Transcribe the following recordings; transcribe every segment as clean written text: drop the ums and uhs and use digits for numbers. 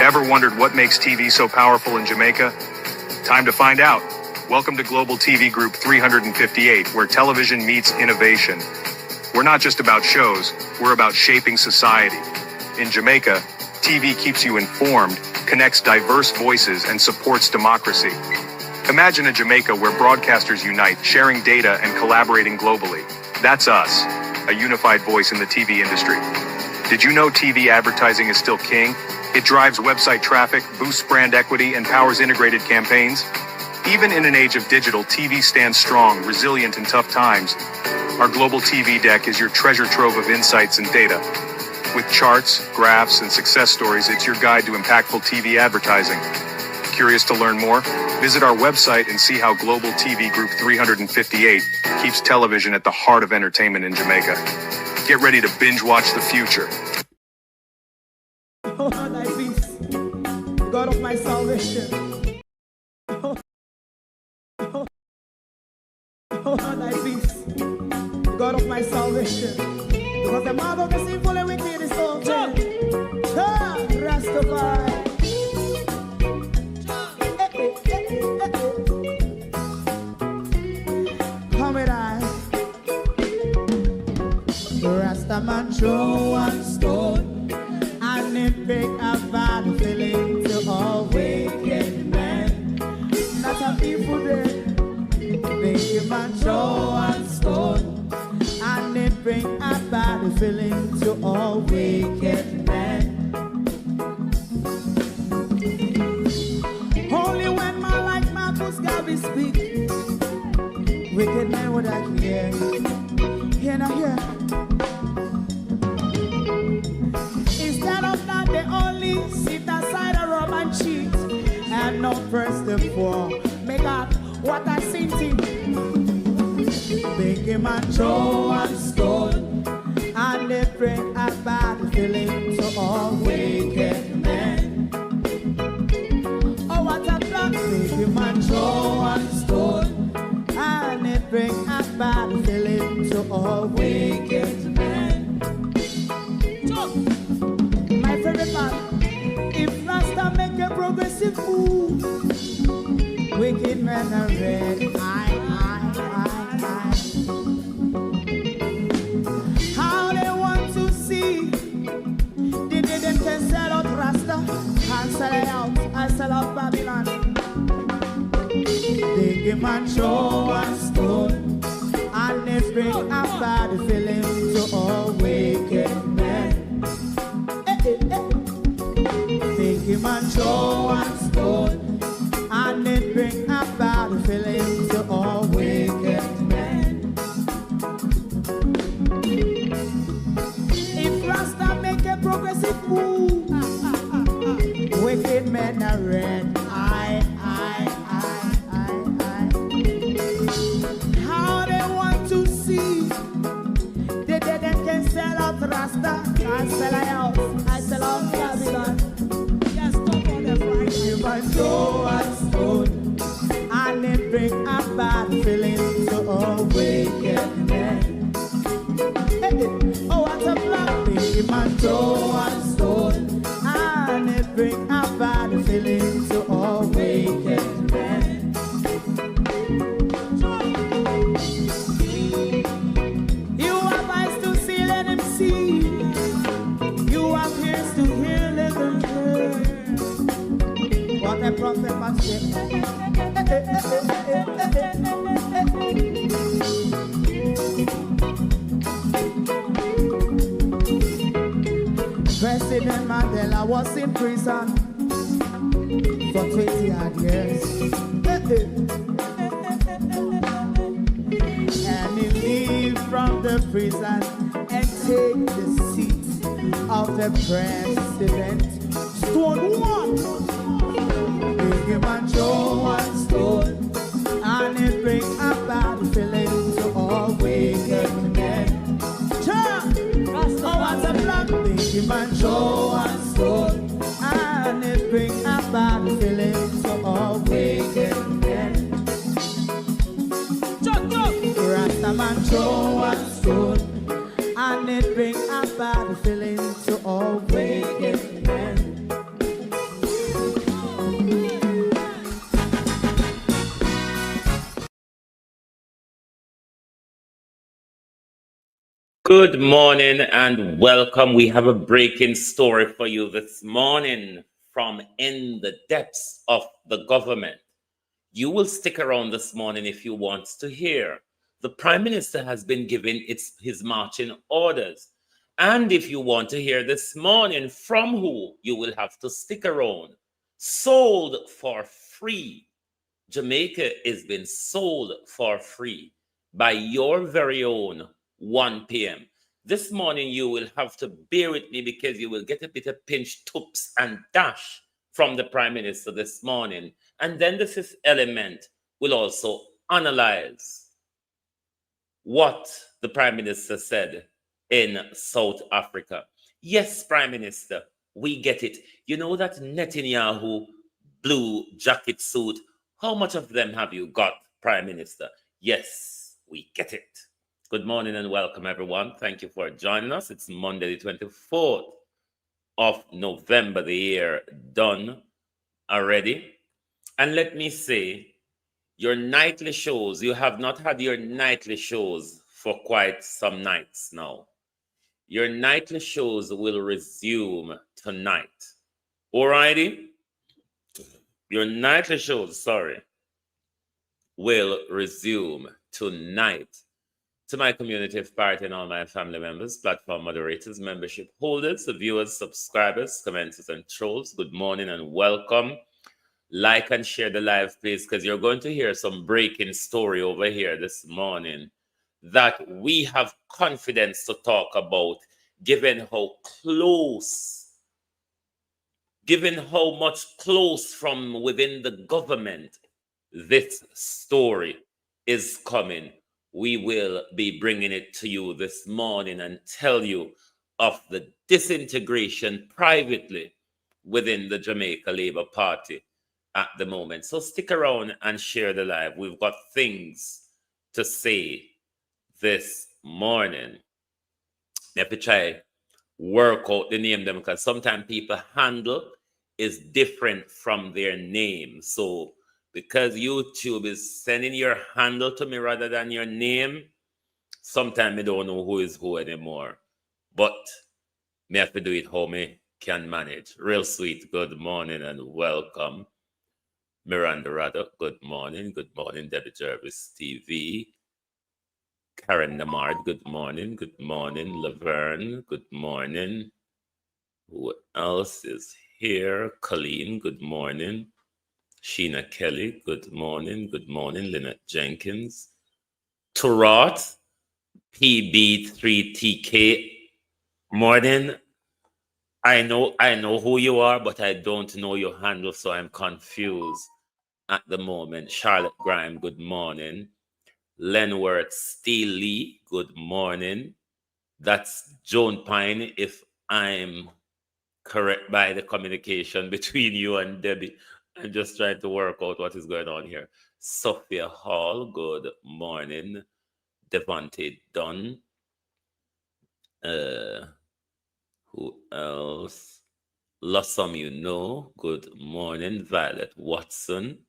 Ever wondered what makes TV so powerful in Jamaica? Time to find out. Welcome to Global TV Group 358, where television meets innovation. We're not just about shows, we're about shaping society. In Jamaica, TV keeps you informed, connects diverse voices, and supports democracy. Imagine a Jamaica where broadcasters unite, sharing data and collaborating globally. That's us, a unified voice in the TV industry. Did you know TV advertising is still king? It drives website traffic, boosts brand equity, and powers integrated campaigns. Even in an age of digital, TV stands strong, resilient in tough times. Our global TV deck is your treasure trove of insights and data. With charts, graphs, and success stories, it's your guide to impactful TV advertising. Curious to learn more? Visit our website and see how Global TV Group 358 keeps television at the heart of entertainment in Jamaica. Get ready to binge watch the future. Oh, thy peace, God of my salvation. Oh, thy peace, God of my salvation. Because the mouth of the sinful and wicked is open. Rastafari. Come with I. Rastaman throw one stone, and it bring a bad feeling to all wicked men. Not a people there. Make a man throw one stone, and it bring a bad feeling to all wicked men. Only when man like Marcus Garvey speak, wicked men would I hear. Hear now hear. Instead of that, they only sit aside and rob and cheat, and not first and four. Make up what I seen to. Make him a throw one stone, and they bring a bad feeling to all wicked men. Oh, what a plan! Make him a throw one stone, and they bring a bad feeling to all wicked men. My favorite part: if Rasta make a progressive move, wicked men are red. How they want to see the day them can sell out Rasta and sell it out. I sell out Babylon. They give man throw one stone, and they bring a bad feeling to all wicked men. They give man throw one stone, and it bring a bad feeling to all wicked men. If Rasta make a progressive move, wicked men are red. How they want to see the dead can sell out Rasta. I sell out. I sell out Babylon. Yes, stop on the Friday. You might throw a stone, and it bring a bad feeling to all wicked men. Oh, what a black thing, man, throw a stone, and it bring a bad feeling to all wicked men. You have eyes to see, let him see. You have ears to hear, let them hear. What a prophet must say. President Mandela was in prison for 20 odd years. And he leave from the prison and take the seat of the president. Stone one. Big him and throw one stone, and it bring a bad feeling to all wicked men. Oh, what's a black? Big him and throw one stone, and it bring a bad feeling to all wicked men. Rastaman throw one stone, and it bring a bad feeling to all wicked men. Good morning and welcome. We have a breaking story for you this morning from in the depths of the government. You will stick around this morning if you want to hear. The Prime Minister has been given his marching orders. And if you want to hear this morning from who, you will have to stick around. Sold for free. Jamaica is being sold for free by your very own 1 p.m. This morning, you will have to bear with me because you will get a bit of pinch, toops, and dash from the Prime Minister this morning. And then the fifth element will also analyze what the Prime Minister said in South Africa. Yes, Prime Minister, we get it. You know that Netanyahu blue jacket suit? How much of them have you got, Prime Minister? Yes, we get it. Good morning and welcome, everyone. Thank you for joining us. It's Monday, the 24th of November, the year done already. And let me say, your nightly shows, you have not had your nightly shows for quite some nights now. Your nightly shows will resume tonight. Alrighty? Your nightly shows, will resume tonight. To my community of party and all my family members, platform moderators, membership holders, the viewers, subscribers, commenters, and trolls, good morning and welcome. Like and share the live, please, because you're going to hear some breaking story over here this morning that we have confidence to talk about, given how much close from within the government this story is coming. We will be bringing it to you this morning and tell you of the disintegration privately within the Jamaica Labour Party at the moment. So stick around and share the live. We've got things to say this morning. Let me try work out the name them, because sometimes people handle is different from their name. So because YouTube is sending your handle to me rather than your name, sometimes I don't know who is who anymore. But me have to do it how me can manage. Real sweet. Good morning and welcome. Miranda Rado, good morning. Good morning, Debbie Jervis TV. Karen Namard, good morning. Good morning, Laverne, good morning. Who else is here? Colleen, good morning. Sheena Kelly, good morning. Good morning, Lynette Jenkins. Turot, PB3TK, morning. I know who you are, but I don't know your handle, so I'm confused at the moment. Charlotte Grime, good morning. Lenworth Steely, good morning. That's Joan Pine, if I'm correct by the communication between you and Debbie. I'm just trying to work out what is going on here. Sophia Hall, good morning. Devontae Dunn. Who else? Lossum, you know. Good morning. Violet Watson.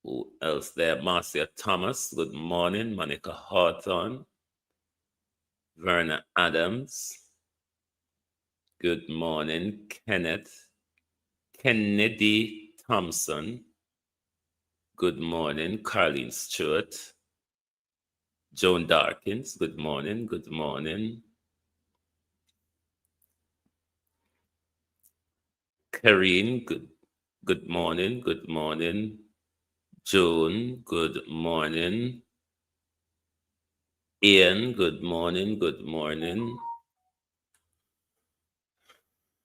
Who else there? Marcia Thomas. Good morning. Monica Hawthorne. Verna Adams. Good morning. Kennedy Thompson. Good morning. Carlene Stewart. Joan Darkins. Good morning. Good morning. Karine. Good morning. Good morning. Joan. Good morning. Ian. Good morning. Good morning.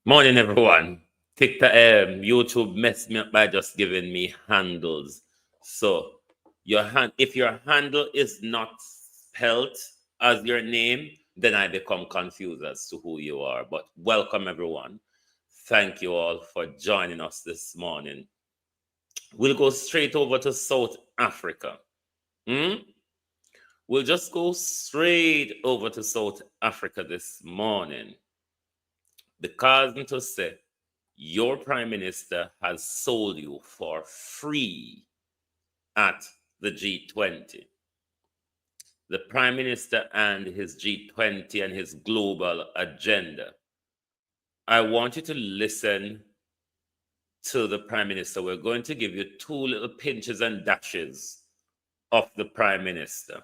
Morning, everyone. YouTube messed me up by just giving me handles. So if your handle is not spelled as your name, then I become confused as to who you are. But welcome, everyone. Thank you all for joining us this morning. We'll go straight over to South Africa. We'll just go straight over to South Africa this morning, because to say your Prime Minister has sold you for free at the G20. the Prime Minister and his G20 and his global agenda. I want you to listen to the Prime Minister. We're going to give you 2 little pinches and dashes of the Prime Minister.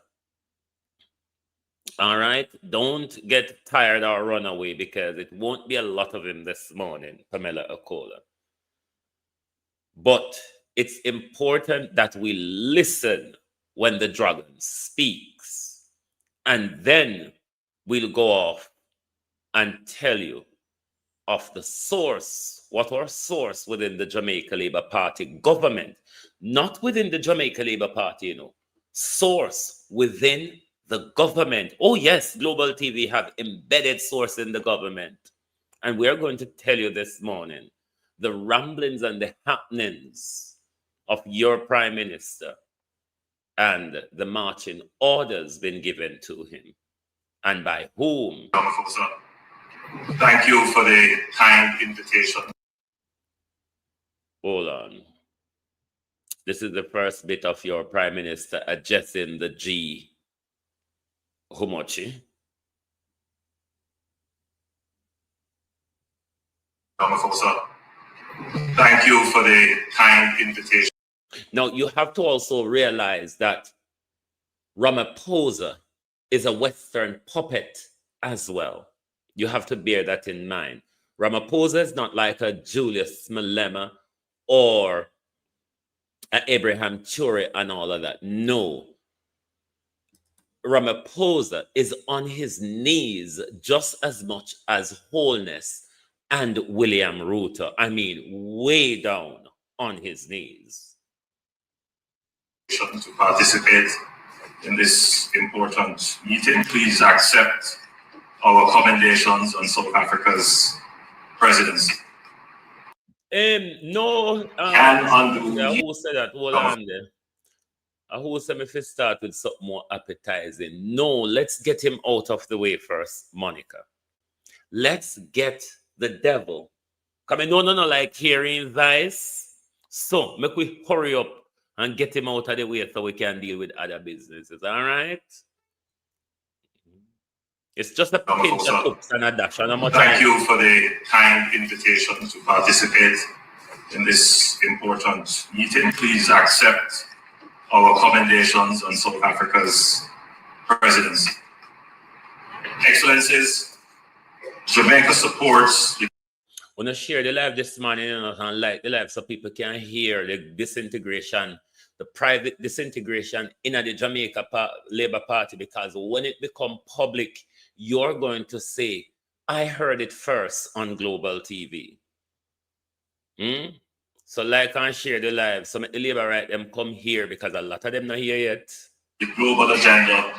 All right? Don't get tired or run away, because it won't be a lot of him this morning, Pamela Okola. But it's important that we listen when the dragon speaks, and then we'll go off and tell you of the source, what our source within the Jamaica Labour Party government, not within the Jamaica Labour Party, you know, source within the government. Oh yes, Global TV have embedded source in the government. And we're going to tell you this morning the ramblings and the happenings of your Prime Minister and the marching orders been given to him, and by whom. Thank you for the kind invitation. Hold on. This is the first bit of your Prime Minister addressing the G. Humochi. Thank you for the kind invitation. Now, you have to also realize that Ramaphosa is a Western puppet as well. You have to bear that in mind. Ramaphosa is not like a Julius Malema or an Abraham Ture and all of that. No. Ramaphosa is on his knees just as much as Wholeness and William Ruto. I mean, way down on his knees. To participate in this important meeting, please accept our commendations on South Africa's presidency. No. Who said that? Hold on there. Who said if we start with something more appetizing? No, let's get him out of the way first, Monica. Let's get the devil. Come in, no, like hearing vice. So, make we hurry up and get him out of the way so we can deal with other businesses, all right? It's just a pinch of hooks and a dash. Thank you for the kind invitation to participate in this important meeting. Please accept our commendations on South Africa's presidency. Excellencies, Jamaica supports the... When I share the live this morning, and like the live so people can hear the disintegration, the private disintegration in the Jamaica Labour Party, because when it become public, you're going to say, I heard it first on Global TV. So like and share the live. So make the Labour right them come here, because a lot of them not here yet. The global agenda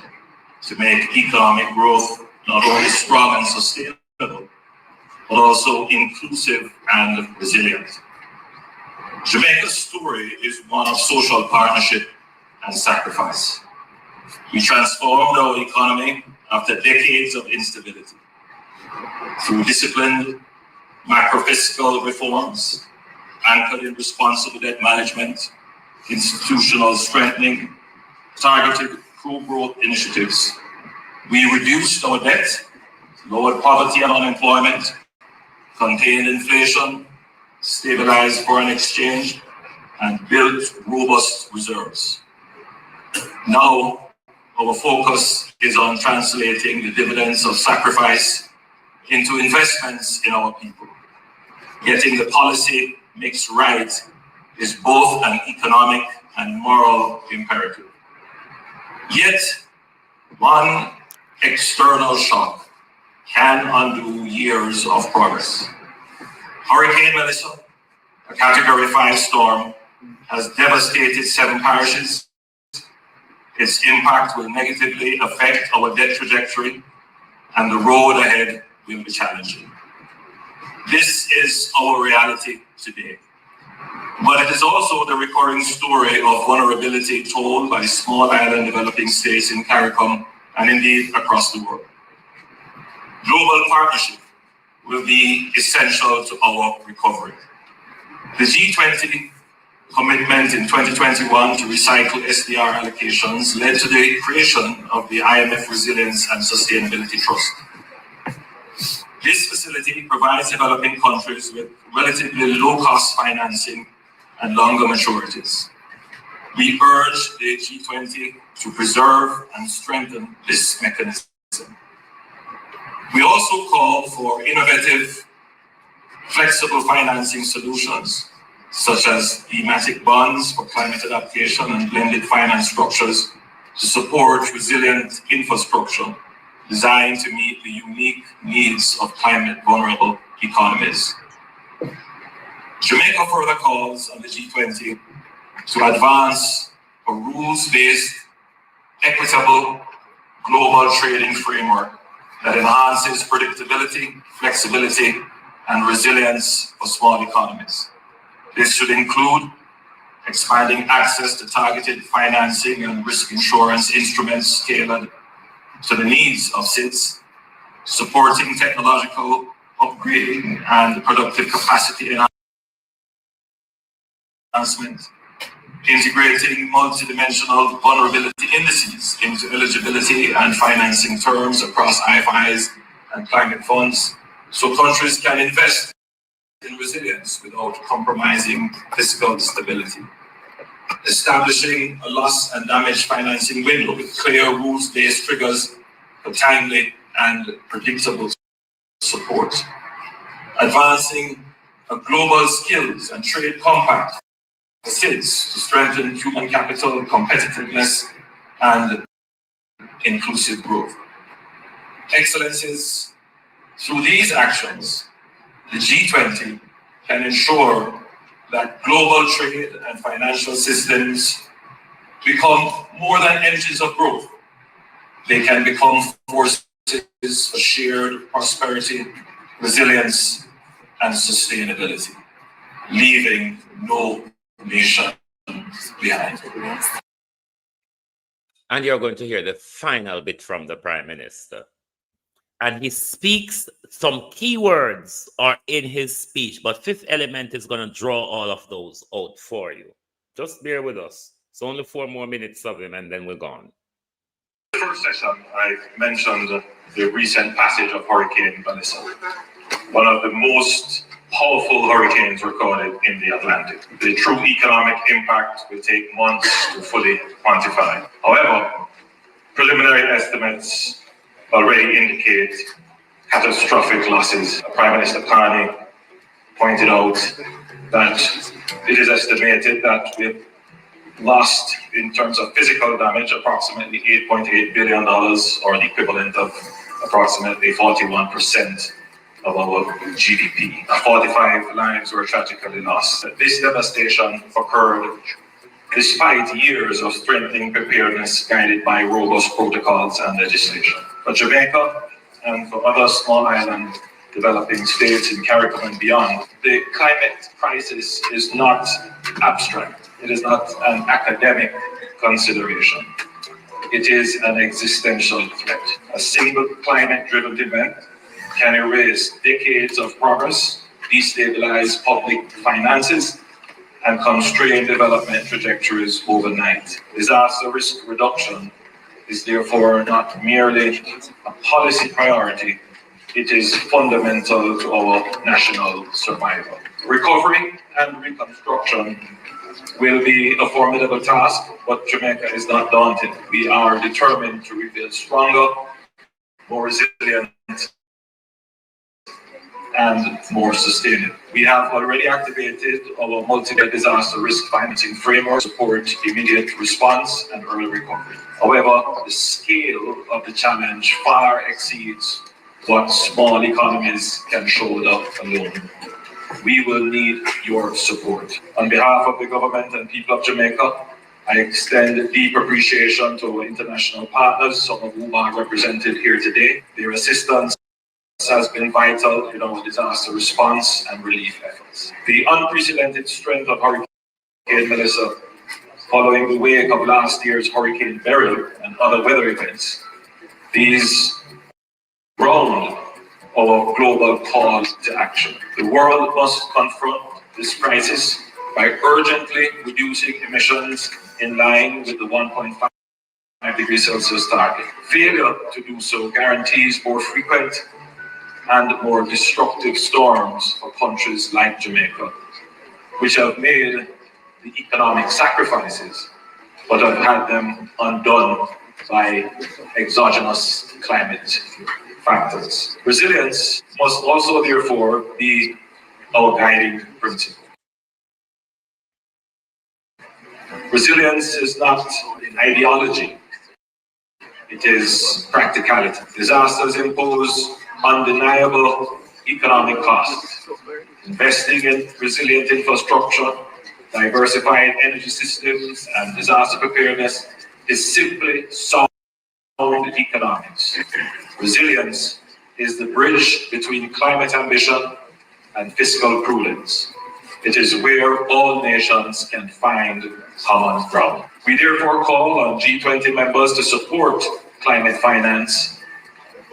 to make economic growth not only strong and sustainable, but also inclusive and resilient. Jamaica's story is one of social partnership and sacrifice. We transformed our economy after decades of instability through disciplined macro-fiscal reforms anchored in responsible debt management, institutional strengthening, targeted pro-growth initiatives. We reduced our debt, lowered poverty and unemployment, contained inflation, stabilized foreign exchange, and built robust reserves. Now, our focus is on translating the dividends of sacrifice into investments in our people. Getting the policy mix right is both an economic and moral imperative. Yet, one external shock can undo years of progress. Hurricane Melissa, a Category 5 storm, has devastated 7 parishes. Its impact will negatively affect our debt trajectory, and the road ahead will be challenging. This is our reality today. But it is also the recurring story of vulnerability told by small island developing states in CARICOM and indeed across the world. Global partnership will be essential to our recovery. The G20 Commitment in 2021 to recycle SDR allocations led to the creation of the IMF Resilience and Sustainability Trust. This facility provides developing countries with relatively low-cost financing and longer maturities. We urge the G20 to preserve and strengthen this mechanism. We also call for innovative, flexible financing solutions, such as thematic bonds for climate adaptation and blended finance structures to support resilient infrastructure designed to meet the unique needs of climate-vulnerable economies. Jamaica further calls on the G20 to advance a rules-based, equitable global trading framework that enhances predictability, flexibility, and resilience for small economies. This should include expanding access to targeted financing and risk insurance instruments tailored to the needs of SIDS, supporting technological upgrading and productive capacity enhancement, integrating multidimensional vulnerability indices into eligibility and financing terms across IFIs and climate funds, so countries can invest in resilience without compromising fiscal stability. Establishing a loss and damage financing window with clear rules-based triggers for timely and predictable support. Advancing a global skills and trade compact for SIDS to strengthen human capital competitiveness and inclusive growth. Excellencies, through these actions, the G20 can ensure that global trade and financial systems become more than engines of growth. They can become forces for shared prosperity, resilience, and sustainability, leaving no nation behind. And you're going to hear the final bit from the Prime Minister. And he speaks, some keywords are in his speech, but Fifth Element is going to draw all of those out for you. Just bear with us. It's only 4 more minutes of him, and then we're gone. In the first session, I mentioned the recent passage of Hurricane Vanessa, one of the most powerful hurricanes recorded in the Atlantic. The true economic impact will take months to fully quantify. However, preliminary estimates already indicate catastrophic losses. Prime Minister Carney pointed out that it is estimated that we've lost, in terms of physical damage, approximately $8.8 billion, or the equivalent of approximately 41% of our GDP. 45 lives were tragically lost. This devastation occurred despite years of strengthening preparedness guided by robust protocols and legislation. For Jamaica and for other small island developing states in Caribbean and beyond, the climate crisis is not abstract. It is not an academic consideration. It is an existential threat. A single climate-driven event can erase decades of progress, destabilize public finances, and constrain development trajectories overnight. Disaster risk reduction is therefore not merely a policy priority, it is fundamental to our national survival. Recovery and reconstruction will be a formidable task, but Jamaica is not daunted. We are determined to rebuild stronger, more resilient, and more sustainable. We have already activated our multi-year disaster risk financing framework to support immediate response and early recovery. However, the scale of the challenge far exceeds what small economies can shoulder alone. We will need your support. On behalf of the government and people of Jamaica, I extend deep appreciation to our international partners, some of whom are represented here today. Their assistance has been vital in our disaster response and relief efforts. The unprecedented strength of Hurricane Melissa, following the wake of last year's Hurricane Beryl and other weather events, these ground our global call to action. The world must confront this crisis by urgently reducing emissions in line with the 1.5 degrees Celsius target. Failure to do so guarantees more frequent and more destructive storms for countries like Jamaica, which have made the economic sacrifices but have had them undone by exogenous climate factors. Resilience must also therefore be our guiding principle. Resilience is not an ideology, it is practicality. Disasters impose undeniable economic costs. Investing in resilient infrastructure, diversified energy systems, and disaster preparedness is simply sound economics. Resilience is the bridge between climate ambition and fiscal prudence. It is where all nations can find common ground. We therefore call on G20 members to support climate finance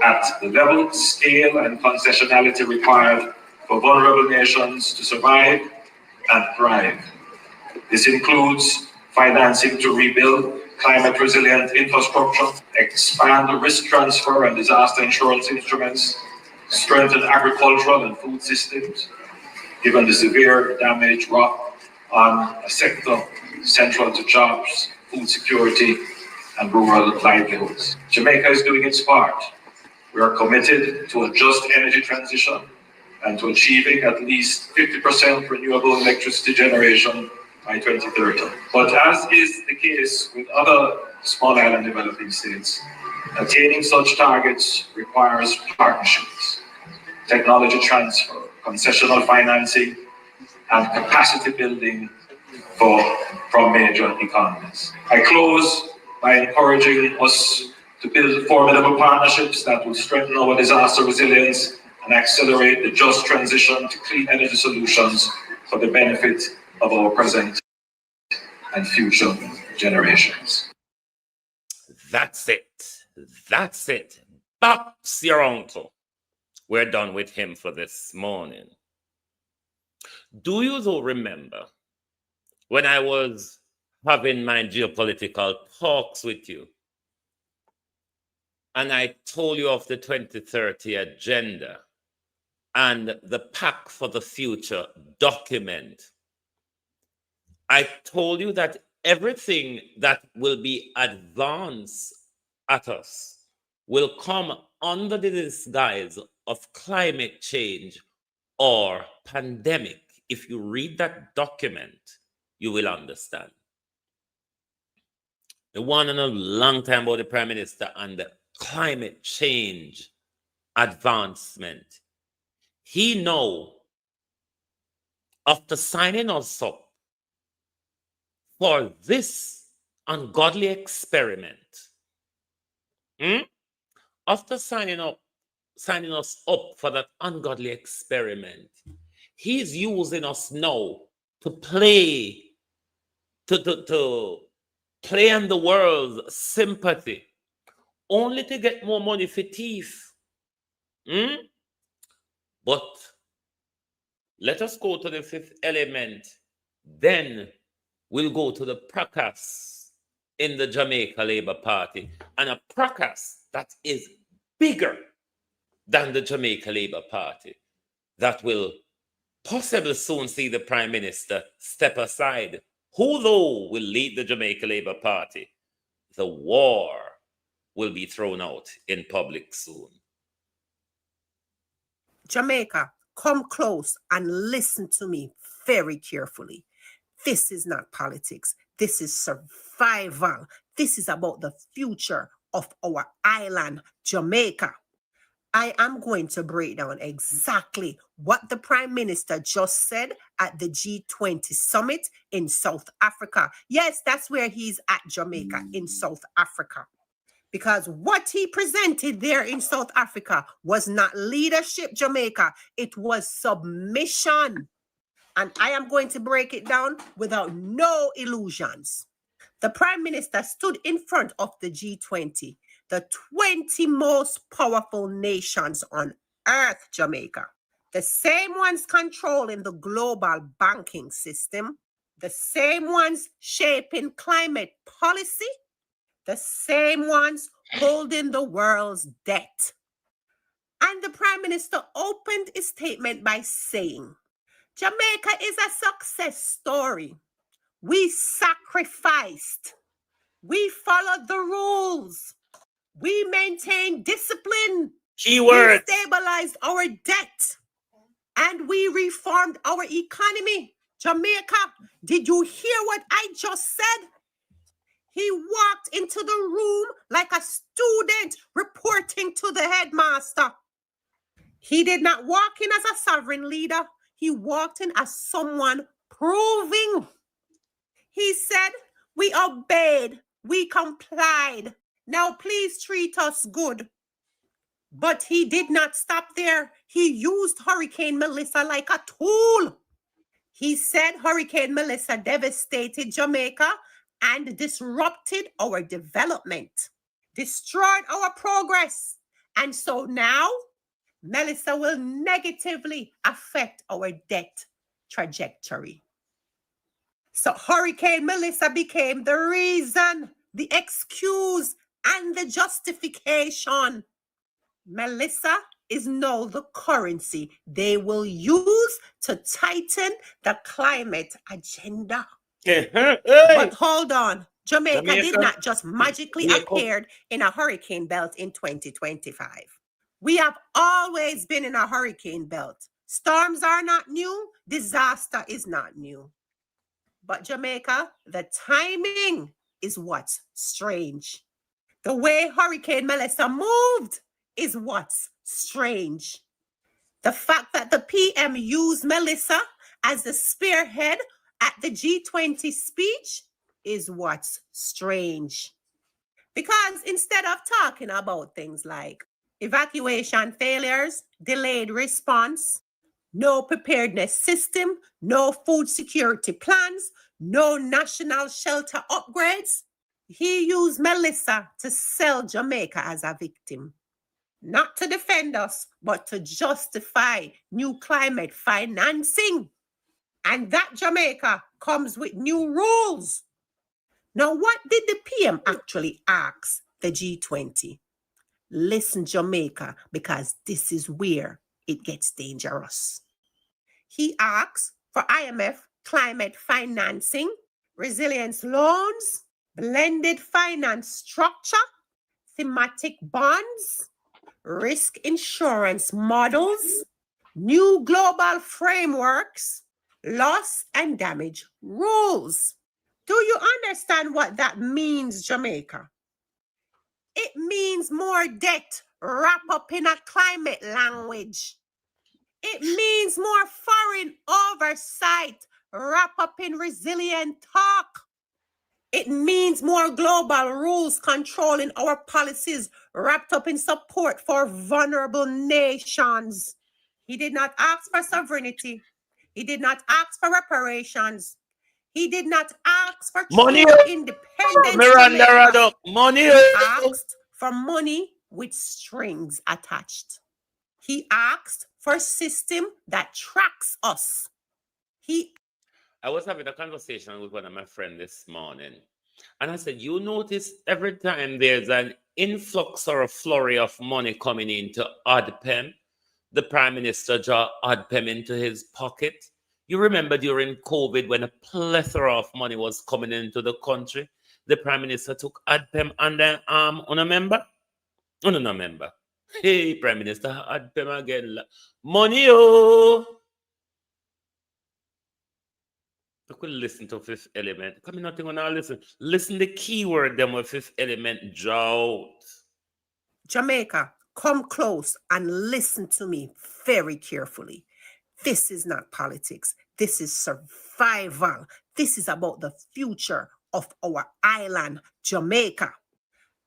at the level, scale, and concessionality required for vulnerable nations to survive and thrive. This includes financing to rebuild climate resilient infrastructure, expand the risk transfer and disaster insurance instruments, strengthen agricultural and food systems, given the severe damage wrought on a sector central to jobs, food security, and rural livelihoods. Jamaica is doing its part. We are committed to a just energy transition and to achieving at least 50% renewable electricity generation by 2030. But as is the case with other small island developing states, attaining such targets requires partnerships, technology transfer, concessional financing, and capacity building from major economies. I close by encouraging us to build formidable partnerships that will strengthen our disaster resilience and accelerate the just transition to clean energy solutions for the benefit of our present and future generations. That's it. That's it. Box your uncle. We're done with him for this morning. Do you though remember when I was having my geopolitical talks with you and I told you of the 2030 agenda and the Pact for the Future document? I told you that everything that will be advanced at us will come under the disguise of climate change or pandemic. If you read that document, you will understand. The one and a long time about the Prime Minister and the climate change advancement. He know, after signing us up for this ungodly experiment, after signing us up for that ungodly experiment, he's using us now to play on the world's sympathy, only to get more money for thief. But let us go to the fifth element. Then we'll go to the fracas in the Jamaica Labour Party, and a fracas that is bigger than the Jamaica Labour Party, that will possibly soon see the Prime Minister step aside. Who, though, will lead the Jamaica Labour Party? The war will be thrown out in public soon. Jamaica, come close and listen to me very carefully. This is not politics. This is survival. This is about the future of our island, Jamaica. I am going to break down exactly what the Prime Minister just said at the G20 summit in South Africa. Yes, that's where he's at, Jamaica, in South Africa. Because what he presented there in South Africa was not leadership, Jamaica. It was submission. And I am going to break it down without no illusions. The Prime Minister stood in front of the G20, the 20 most powerful nations on earth, Jamaica. The same ones controlling the global banking system, the same ones shaping climate policy, the same ones holding the world's debt. And the Prime Minister opened his statement by saying, Jamaica is a success story. We sacrificed. We followed the rules. We maintained discipline. Keywords. We stabilized our debt. And we reformed our economy. Jamaica, did you hear what I just said? He walked into the room like a student reporting to the headmaster. He did not walk in as a sovereign leader. He walked in as someone proving. He said, we obeyed, we complied. Now please treat us good. But he did not stop there. He used Hurricane Melissa like a tool. He said Hurricane Melissa devastated Jamaica and disrupted our development, destroyed our progress. And so now, Melissa will negatively affect our debt trajectory. So Hurricane Melissa became the reason, the excuse, and the justification. Melissa is now the currency they will use to tighten the climate agenda. But hold on, Jamaica did not just magically appear in a hurricane belt in 2025. We have always been in a hurricane belt. Storms are not new, disaster is not new. But Jamaica, the timing is what's strange. The way Hurricane Melissa moved is what's strange. The fact that the PM used Melissa as the spearhead at the G20 speech is what's strange. Because instead of talking about things like evacuation failures, delayed response, no preparedness system, no food security plans, no national shelter upgrades, he used Melissa to sell Jamaica as a victim. Not to defend us, but to justify new climate financing. And that Jamaica comes with new rules. Now, what did the PM actually ask the G20? Listen, Jamaica, because this is where it gets dangerous. He asked for IMF climate financing, resilience loans, blended finance structure, thematic bonds, risk insurance models, new global frameworks, loss and damage rules. Do you understand what that means, Jamaica? It means more debt wrapped up in a climate language. It means more foreign oversight wrapped up in resilient talk. It means more global rules controlling our policies wrapped up in support for vulnerable nations. He did not ask for sovereignty. He did not ask for reparations. He did not ask for Money, independence. Miranda, money. He asked for money with strings attached. He asked for a system that tracks us. I was having a conversation with one of my friends this morning, and I said, you notice every time there's an influx or a flurry of money coming into ODPEM, the Prime Minister draw ODPEM into his pocket. You remember during COVID when a plethora of money was coming into the country, the Prime Minister took ODPEM under arm on a member? On a member. Hey, Prime Minister, ODPEM again. Money, oh! I could listen to Fifth Element. Come in, nothing on our listen. Listen the keyword them with Fifth Element drought. Jamaica, come close and listen to me very carefully. This is not politics. This is survival. This is about the future of our island, Jamaica.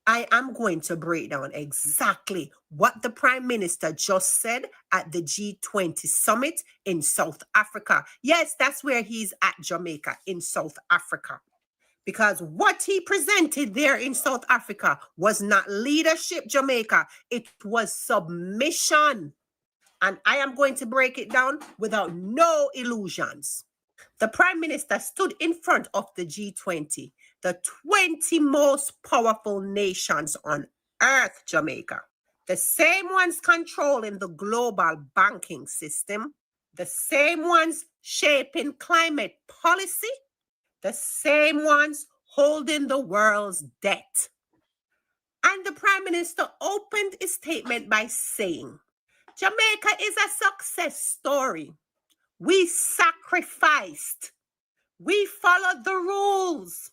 I am going to break down exactly what the Prime Minister just said at the G20 summit in South Africa. Yes, that's where he's at, Jamaica, in South Africa. Because what he presented there in South Africa was not leadership, Jamaica. It was submission. And I am going to break it down without no illusions. The Prime Minister stood in front of the G20, the 20 most powerful nations on earth, Jamaica. The same ones controlling the global banking system, the same ones shaping climate policy, the same ones holding the world's debt. And the Prime Minister opened his statement by saying, Jamaica is a success story. We sacrificed. We followed the rules.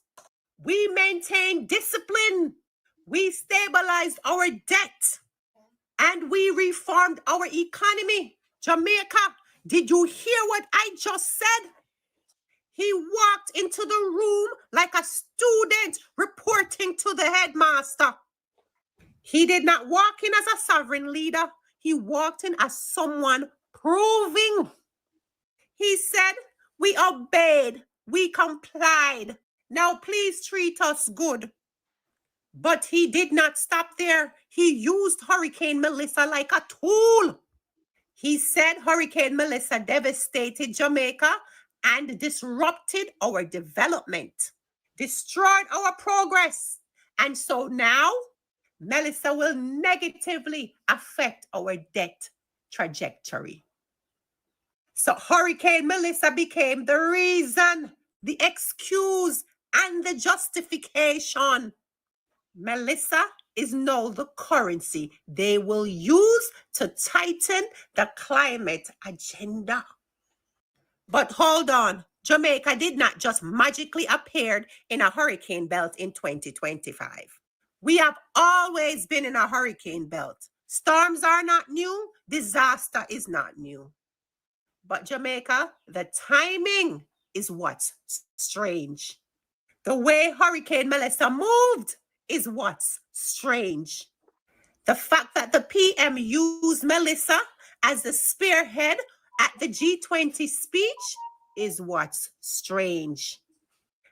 We maintained discipline. We stabilized our debt. And we reformed our economy. Jamaica, did you hear what I just said? He walked into the room like a student reporting to the headmaster. He did not walk in as a sovereign leader. He walked in as someone proving. He said, we obeyed, we complied. Now please treat us good. But he did not stop there. He used Hurricane Melissa like a tool. He said Hurricane Melissa devastated Jamaica and disrupted our development, destroyed our progress. And so now, Melissa will negatively affect our debt trajectory. So Hurricane Melissa became the reason, the excuse, and the justification. Melissa is now the currency they will use to tighten the climate agenda. But hold on, Jamaica did not just magically appear in a hurricane belt in 2025. We have always been in a hurricane belt. Storms are not new, disaster is not new. But Jamaica, the timing is what's strange. The way Hurricane Melissa moved is what's strange. The fact that the PM used Melissa as the spearhead at the G20 speech is what's strange.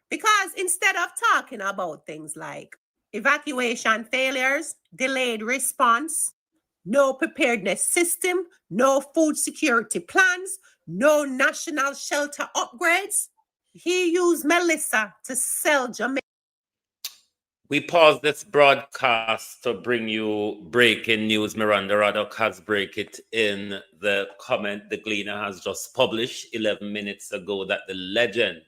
Because instead of talking about things like evacuation failures, delayed response, no preparedness system, no food security plans, no national shelter upgrades, he used Melissa to sell Jamaica. We pause this broadcast to bring you breaking news. Miranda Raddock has break it in the comment the Gleaner has just published 11 minutes ago that the legend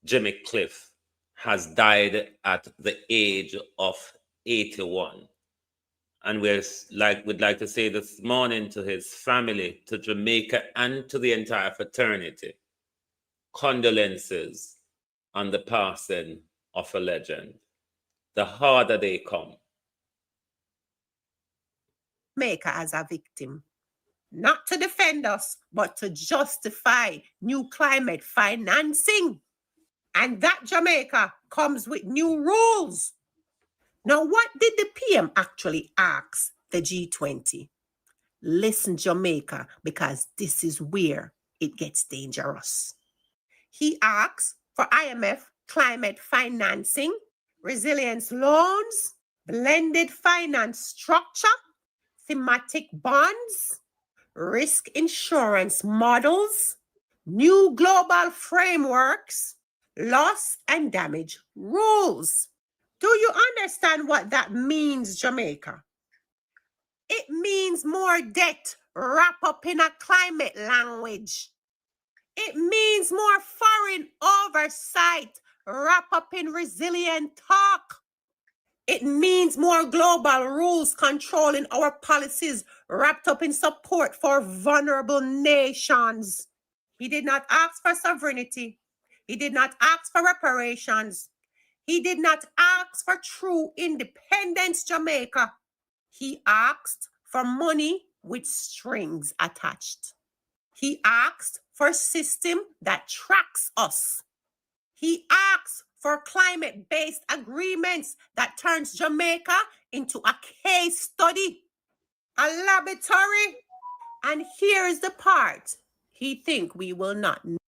Jimmy Cliff has died at the age of 81. And we'd like to say this morning to his family, to Jamaica, and to the entire fraternity, condolences on the passing of a legend. The harder they come. Jamaica as a victim, not to defend us, but to justify new climate financing. And that Jamaica comes with new rules. Now, what did the PM actually ask the G20? Listen, Jamaica, because this is where it gets dangerous. He asks for IMF climate financing, resilience loans, blended finance structure, thematic bonds, risk insurance models, new global frameworks, loss and damage rules. Do you understand what that means, Jamaica? It means more debt wrapped up in a climate language. It means more foreign oversight wrapped up in resilient talk. It means more global rules controlling our policies wrapped up in support for vulnerable nations. He did not ask for sovereignty. He did not ask for reparations. He did not ask for true independence, Jamaica. He asked for money with strings attached. He asked for a system that tracks us. He asks for climate-based agreements that turns Jamaica into a case study, a laboratory. And here is the part he think we will not know.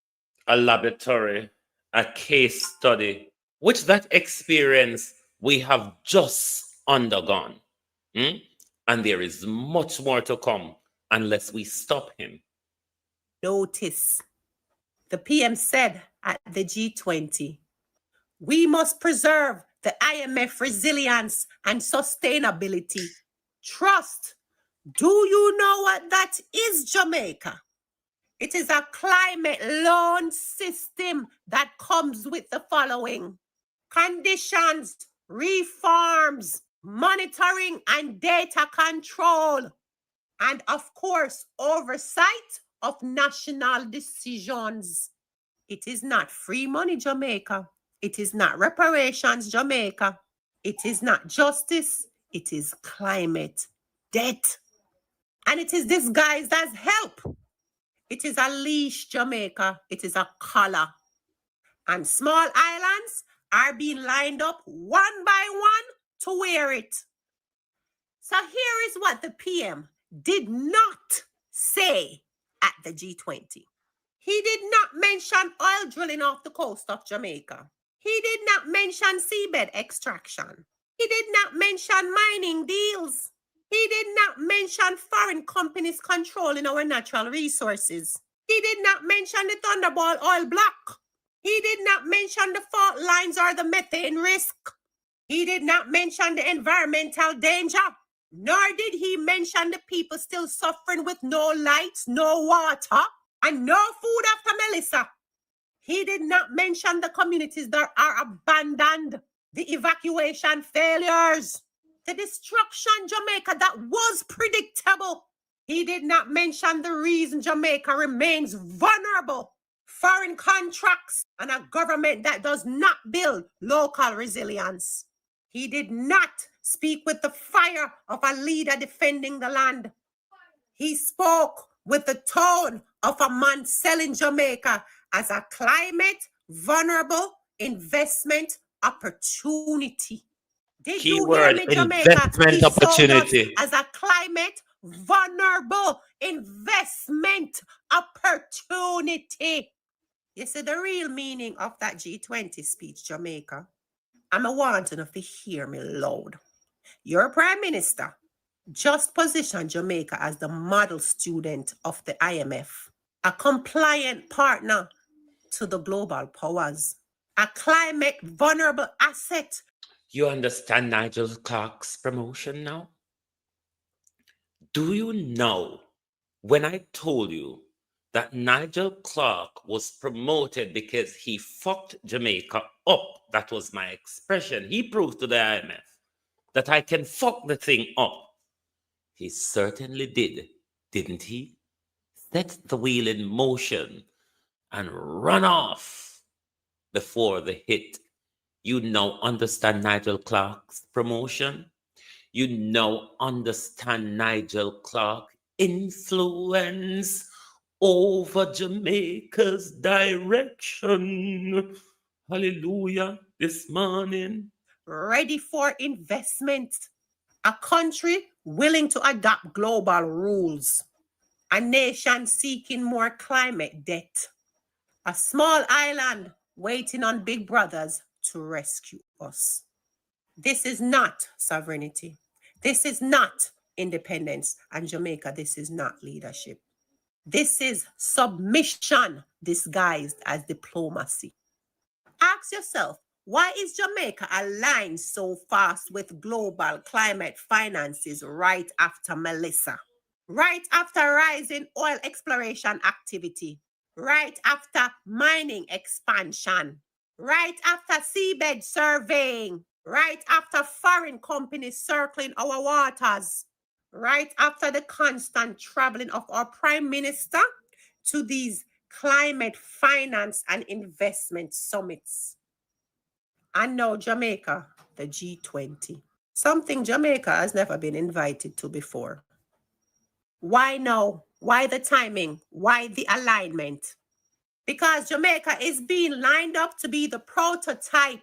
A laboratory, a case study, which that experience we have just undergone. And there is much more to come unless we stop him. Notice The PM said at the G20, we must preserve the IMF resilience and sustainability. Trust. Do you know what that is, Jamaica? It is a climate loan system that comes with the following: conditions, reforms, monitoring and data control, and of course, oversight of national decisions. It is not free money, Jamaica. It is not reparations, Jamaica. It is not justice. It is climate debt. And it is disguised as help. It is a leash, Jamaica. It is a collar. And small islands are being lined up one by one to wear it. So here is what the PM did not say at the G20. He did not mention oil drilling off the coast of Jamaica. He did not mention seabed extraction. He did not mention mining deals. He did not mention foreign companies controlling our natural resources. He did not mention the Thunderball oil block. He did not mention the fault lines or the methane risk. He did not mention the environmental danger. Nor did he mention the people still suffering with no lights, no water, and no food after Melissa. He did not mention the communities that are abandoned, the evacuation failures, the destruction, Jamaica, that was predictable. He did not mention the reason Jamaica remains vulnerable: foreign contracts and a government that does not build local resilience. He did not speak with the fire of a leader defending the land. He spoke with the tone of a man selling Jamaica as a climate vulnerable investment opportunity. Did you hear me, Jamaica? Investment He sold us opportunity. as a climate vulnerable investment opportunity. You see the real meaning of that G20 speech, Jamaica? I'm wanting to hear me loud. Your Prime Minister just positioned Jamaica as the model student of the IMF, a compliant partner to the global powers, a climate vulnerable asset. You understand Nigel Clark's promotion now? Do you know when I told you that Nigel Clark was promoted because he fucked Jamaica up? That was my expression. He proved to the IMF that I can fuck the thing up. He certainly did, didn't he? Set the wheel in motion and run off before the hit. You now understand Nigel Clark's promotion. You now understand Nigel Clark's influence over Jamaica's direction. Hallelujah. This morning. Ready for investment. A country willing to adopt global rules. A nation seeking more climate debt. A small island waiting on big brothers to rescue us. This is not sovereignty. This is not independence. And Jamaica, this is not leadership. This is submission disguised as diplomacy. Ask yourself, why is Jamaica aligned so fast with global climate finances right after Melissa? Right after rising oil exploration activity? Right after mining expansion? Right after seabed surveying? Right after foreign companies circling our waters? Right after the constant traveling of our Prime Minister to these climate finance and investment summits? And now Jamaica, the G20. Something Jamaica has never been invited to before. Why now? Why the timing? Why the alignment? Because Jamaica is being lined up to be the prototype.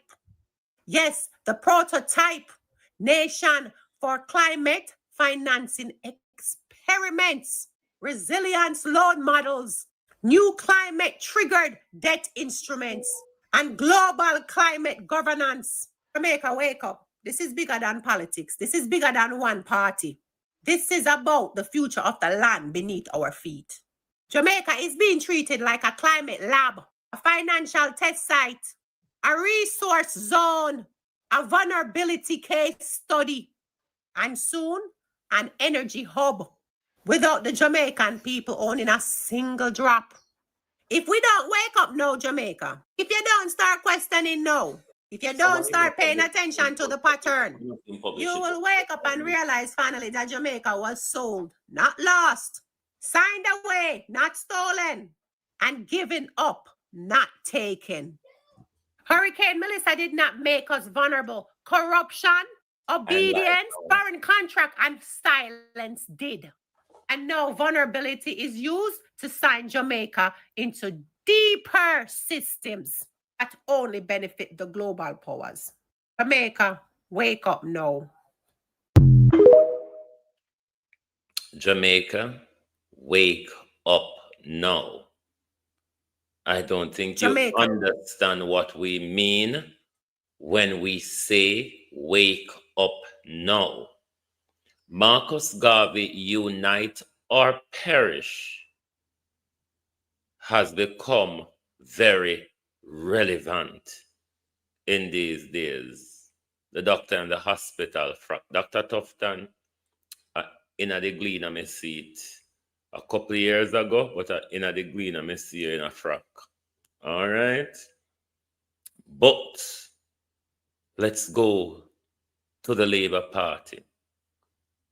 Yes, the prototype nation for climate financing experiments, resilience loan models, new climate triggered debt instruments, and global climate governance. Jamaica, wake up. This is bigger than politics. This is bigger than one party. This is about the future of the land beneath our feet. Jamaica is being treated like a climate lab, a financial test site, a resource zone, a vulnerability case study, and soon an energy hub without the Jamaican people owning a single drop. If we don't wake up now, Jamaica, if you don't start questioning now, if you don't start paying attention to the pattern, you will wake up and realize finally that Jamaica was sold, not lost, signed away, not stolen, and given up, not taken. Hurricane Melissa did not make us vulnerable. Corruption, obedience, foreign contract, and silence did. And now vulnerability is used to sign Jamaica into deeper systems that only benefit the global powers. Jamaica, wake up now. Jamaica, wake up now. I don't think Jamaica. you understand what we mean when we say wake up now. Marcus Garvey, unite or perish, has become very relevant in these days. The doctor in the hospital, Dr. Tufton, in the Gleaner me seat a couple of years ago, but in the Gleaner me see you in a frock. All right? But let's go to the Labour Party,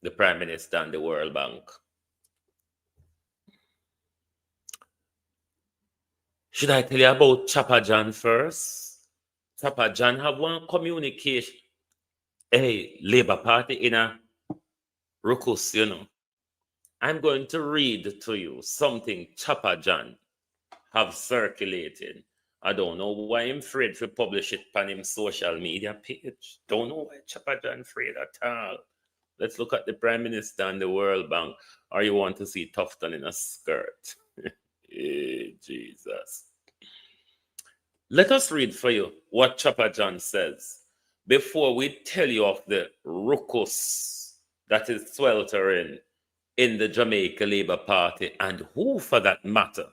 the Prime Minister and the World Bank. Should I tell you about Chopper John first? Chopper John have one communication. Hey, Labour Party in a ruckus, you know. I'm going to read to you something Chopper John have circulated. I don't know why I'm afraid to publish it on him social media page. Don't know why Chopper John afraid at all. Let's look at the Prime Minister and the World Bank. Or you want to see Tufton in a skirt? Hey, Jesus. Let us read for you what Chopper John says before we tell you of the ruckus that is sweltering in the Jamaica Labour Party and who, for that matter.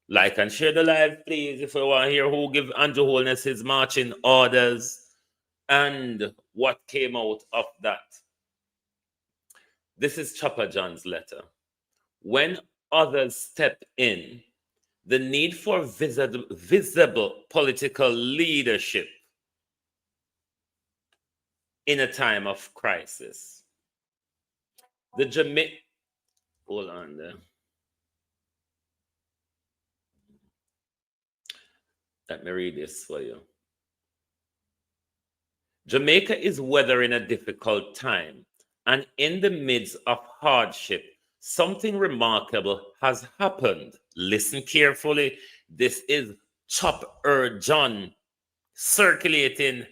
Like and share the live, please, if you want to hear who give Andrew Holness his marching orders and what came out of that. This is Chopper John's letter. When others step in, the need for visible political leadership in a time of crisis. The Jamaica... Hold on there. Let me read this for you. Jamaica is weathering a difficult time, and in the midst of hardship, something remarkable has happened. Listen carefully. This is Chopper John circulating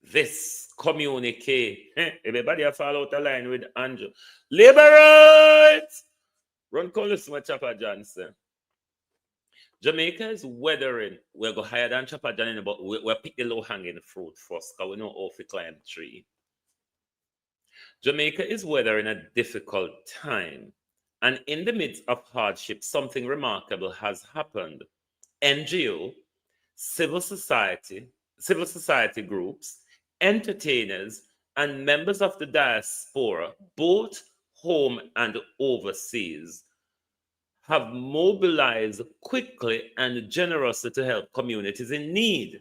this communique. Everybody have follow out the line with Andrew. Liberate! Run call this what Chopper John said. Jamaica is weathering. We'll go higher than Chopper John, but we'll pick the low-hanging fruit first, because we know how to climb the tree. Jamaica is weathering a difficult time, and in the midst of hardship, something remarkable has happened. NGO, civil society groups, entertainers, and members of the diaspora, both home and overseas, have mobilized quickly and generously to help communities in need.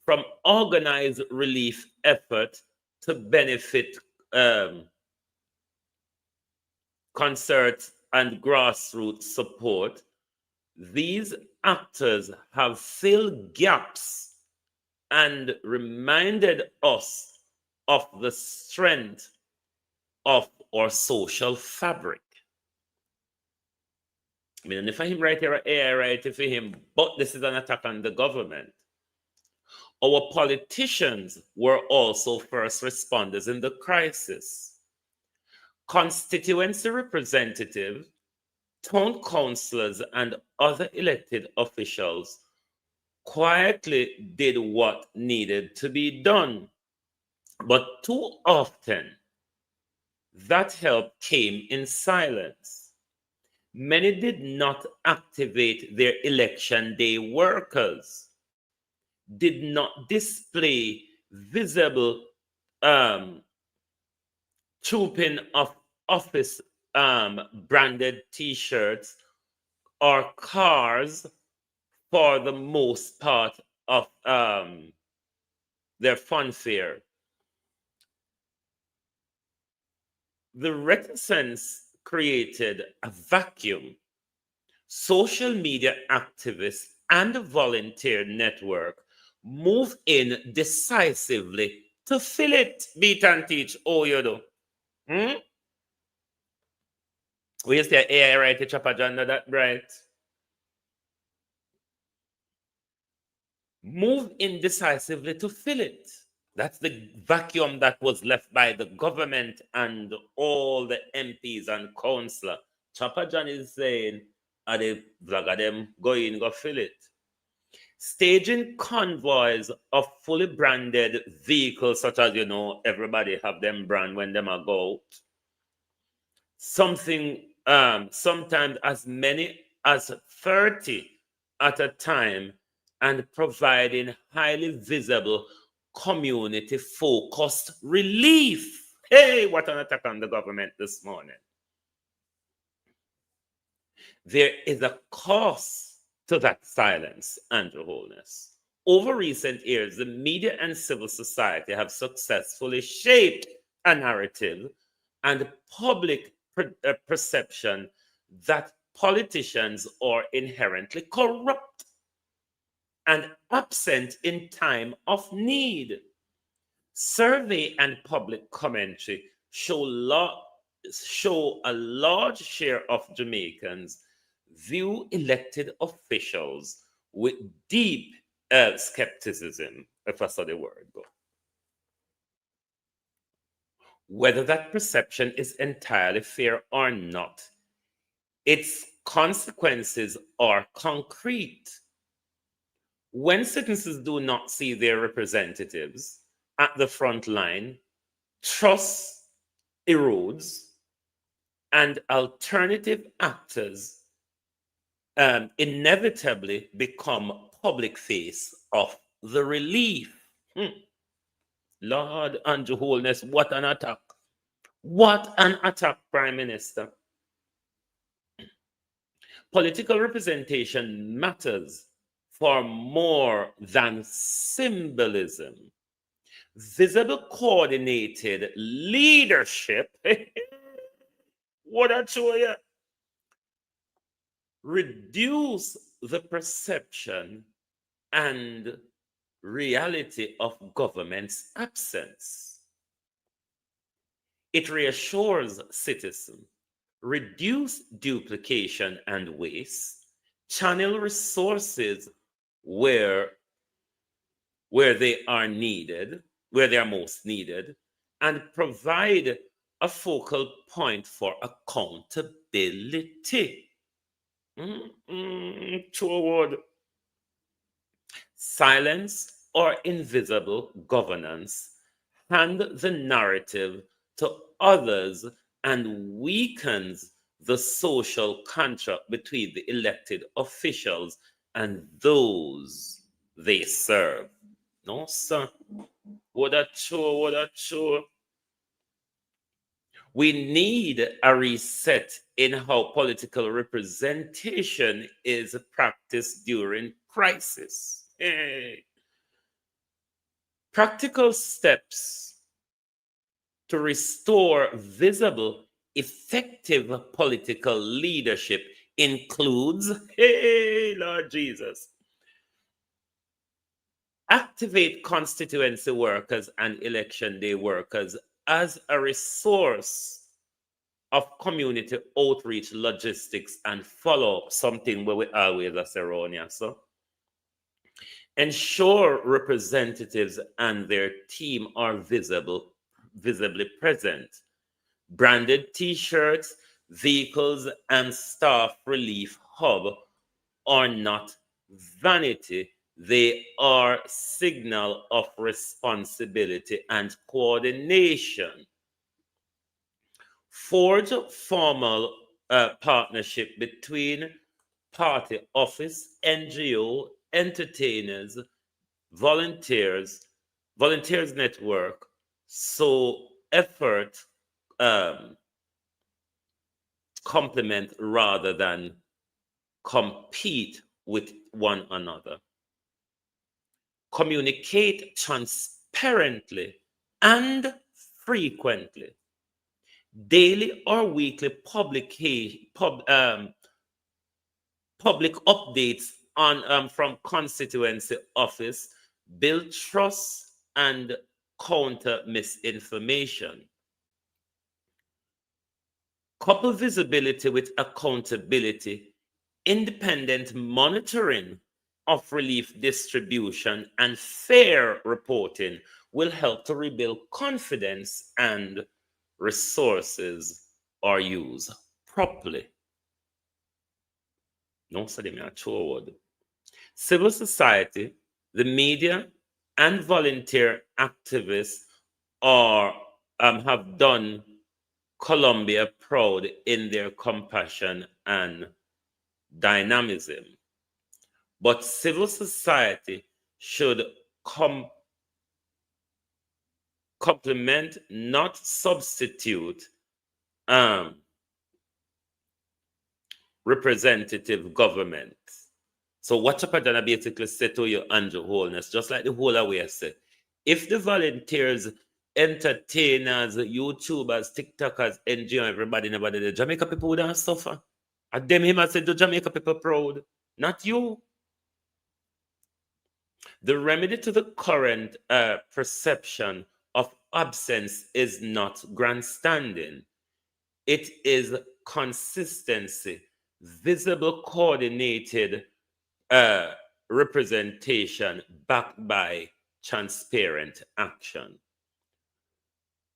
From organized relief effort to benefit concert and grassroots support, these actors have filled gaps and reminded us of the strength of our social fabric. I mean, if I him right here, AI right for him, but this is an attack on the government. Our politicians were also first responders in the crisis. Constituency representatives, town councillors, and other elected officials quietly did what needed to be done. But too often, that help came in silence. many did not activate their election day workers, did not display visible trooping of office branded t-shirts or cars for the most part of their funfair. The reticence created a vacuum. Social media activists and the volunteer network move in decisively to fill it. Beat and teach. Oh, you do. We used to AI right to chop a John that bright. Move in decisively to fill it. That's the vacuum that was left by the government and all the MPs and councillors. Chopper John is saying, are the vlogger them going go fill it? Staging convoys of fully branded vehicles, such as, everybody have them brand when them are go out. Sometimes as many as 30 at a time, and providing highly visible community-focused relief. Hey, what an attack on the government this morning. There is a cost to that silence, Andrew Holness. Over recent years, the media and civil society have successfully shaped a narrative and public perception that politicians are inherently corrupt and absent in time of need. Survey and public commentary show a large share of Jamaicans view elected officials with deep skepticism, if I saw the word go. Whether that perception is entirely fair or not, its consequences are concrete. When citizens do not see their representatives at the front line, trust erodes, and alternative actors inevitably become public face of the relief. Lord Andrew Holness, what an attack. What an attack, Prime Minister. Political representation matters for more than symbolism. Visible coordinated leadership, what I show you, reduce the perception and reality of government's absence. It reassures citizens, reduce duplication and waste, channel resources where they are needed, where they are most needed, and provide a focal point for accountability. Toward silence or invisible governance hand the narrative to others and weakens the social contract between the elected officials and those they serve. No, sir. What a chore. We need a reset in how political representation is practiced during crisis. Hey. Practical steps to restore visible, effective political leadership includes, hey, Lord Jesus, activate constituency workers and election day workers as a resource of community outreach, logistics, and follow-up, something where we always are ceremonial. So ensure representatives and their team are visibly present. Branded t-shirts, vehicles, and staff relief hub are not vanity. They are signal of responsibility and coordination. Forge formal partnership between party office, NGO, entertainers, volunteers network, so effort complement rather than compete with one another. Communicate transparently and frequently. Daily or weekly public updates on from constituency office build trust and counter misinformation. Couple visibility with accountability, independent monitoring of relief distribution, and fair reporting will help to rebuild confidence and resources are used properly. No, so they may word. Civil society, the media, and volunteer activists are have done Colombia proud in their compassion and dynamism. But civil society should complement, not substitute, representative government. So what Chapadana basically said to you, Andrew Holness, just like the whole away said, if the volunteers, entertainers, YouTubers, TikTokers, NGO, everybody, the Jamaica people would not suffer. And them him I said the Jamaica people proud, not you. The remedy to the current perception of absence is not grandstanding. It is consistency, visible, coordinated representation backed by transparent action.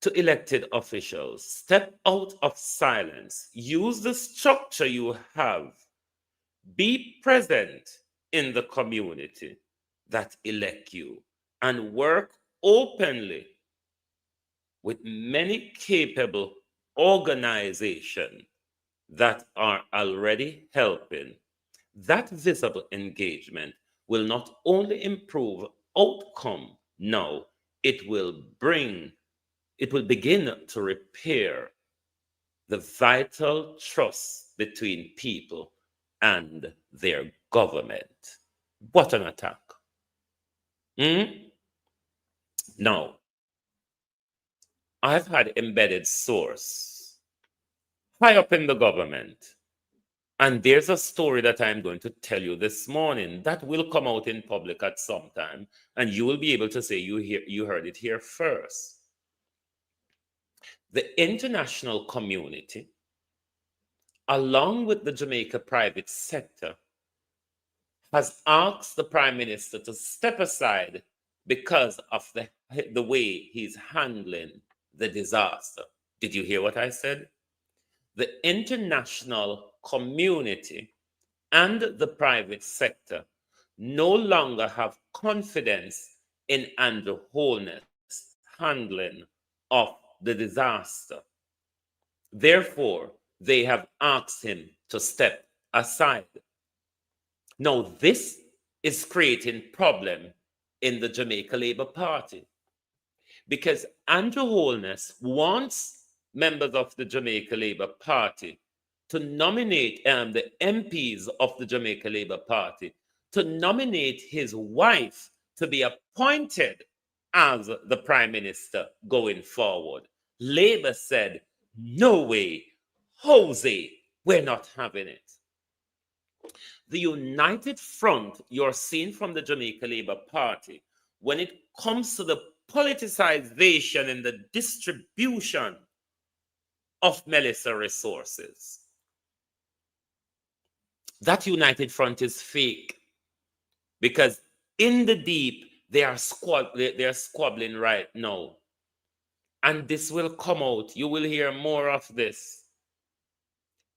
To elected officials, step out of silence. Use the structure you have. Be present in the community that elect you and work openly with many capable organizations that are already helping. That visible engagement will not only improve outcome now, it will begin to repair the vital trust between people and their government. What an attack. Now, I've had embedded source high up in the government. And there's a story that I'm going to tell you this morning that will come out in public at some time, and you will be able to say you heard it here first. The international community, along with the Jamaica private sector, has asked the Prime Minister to step aside because of the way he's handling the disaster. Did you hear what I said? The international community and the private sector no longer have confidence in Andrew Holness' handling of the disaster. Therefore, they have asked him to step aside. Now, this is creating problem in the Jamaica Labour Party because Andrew Holness wants members of the Jamaica Labour Party to nominate the MPs of the Jamaica Labour Party to nominate his wife to be appointed as the Prime Minister going forward. Labour said, no way, Jose, we're not having it. The united front you're seeing from the Jamaica Labour Party when it comes to the politicization and the distribution of Melissa resources. That united front is fake because in the deep, they are squabbling right now. And this will come out. You will hear more of this.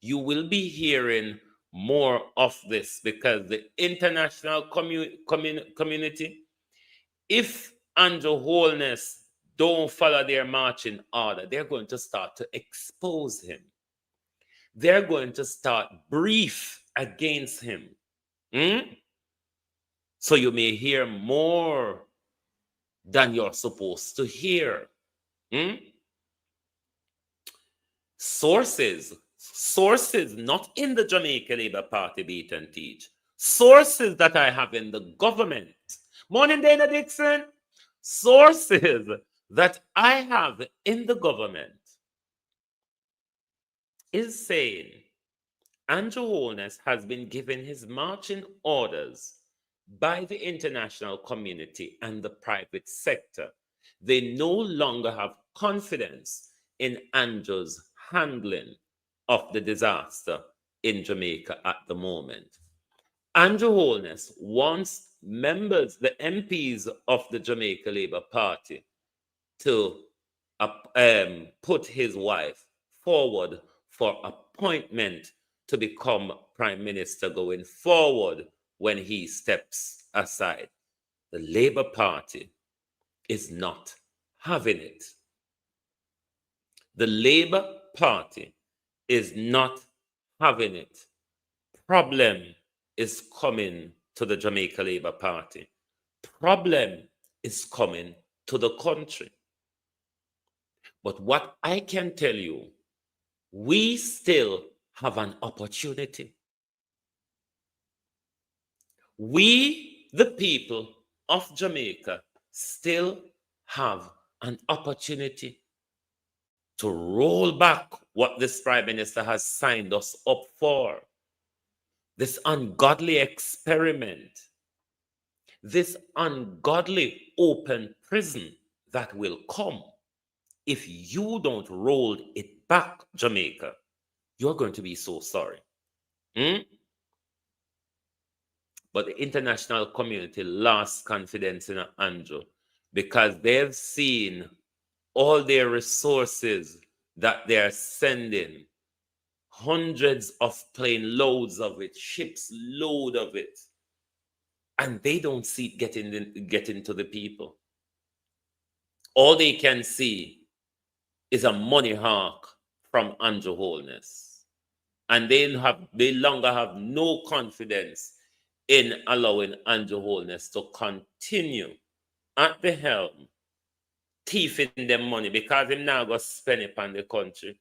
You will be hearing more of this because the international community, if Andrew Holness don't follow their marching order, they're going to start to expose him. they're going to start brief against him. So you may hear more than you're supposed to hear. Sources, not in the Jamaica Labour Party, beat and teach. Sources that I have in the government. Morning, Dana Dixon. Sources that I have in the government is saying Andrew Holness has been given his marching orders by the international community and the private sector. They no longer have confidence in Andrew's handling of the disaster in Jamaica at the moment. Andrew Holness wants members, the MPs of the Jamaica Labour Party, to put his wife forward for appointment to become Prime Minister going forward when he steps aside. The Labour Party is not having it. The Labour Party is not having it. Problem is coming to the Jamaica Labour Party. Problem is coming to the country. But what I can tell you, we still have an opportunity. We, the people of Jamaica, still have an opportunity to roll back what this Prime Minister has signed us up for. This ungodly experiment, this ungodly open prison that will come. If you don't roll it back, Jamaica, you're going to be so sorry. But the international community lost confidence in Andrew because they've seen all their resources that they're sending, hundreds of plane loads of it, ships load of it, and they don't see it getting to the people. All they can see is a money hawk from Andrew Holness, and they longer have no confidence in allowing Andrew Holness to continue at the helm, thieving them money because him now go spend it on the country.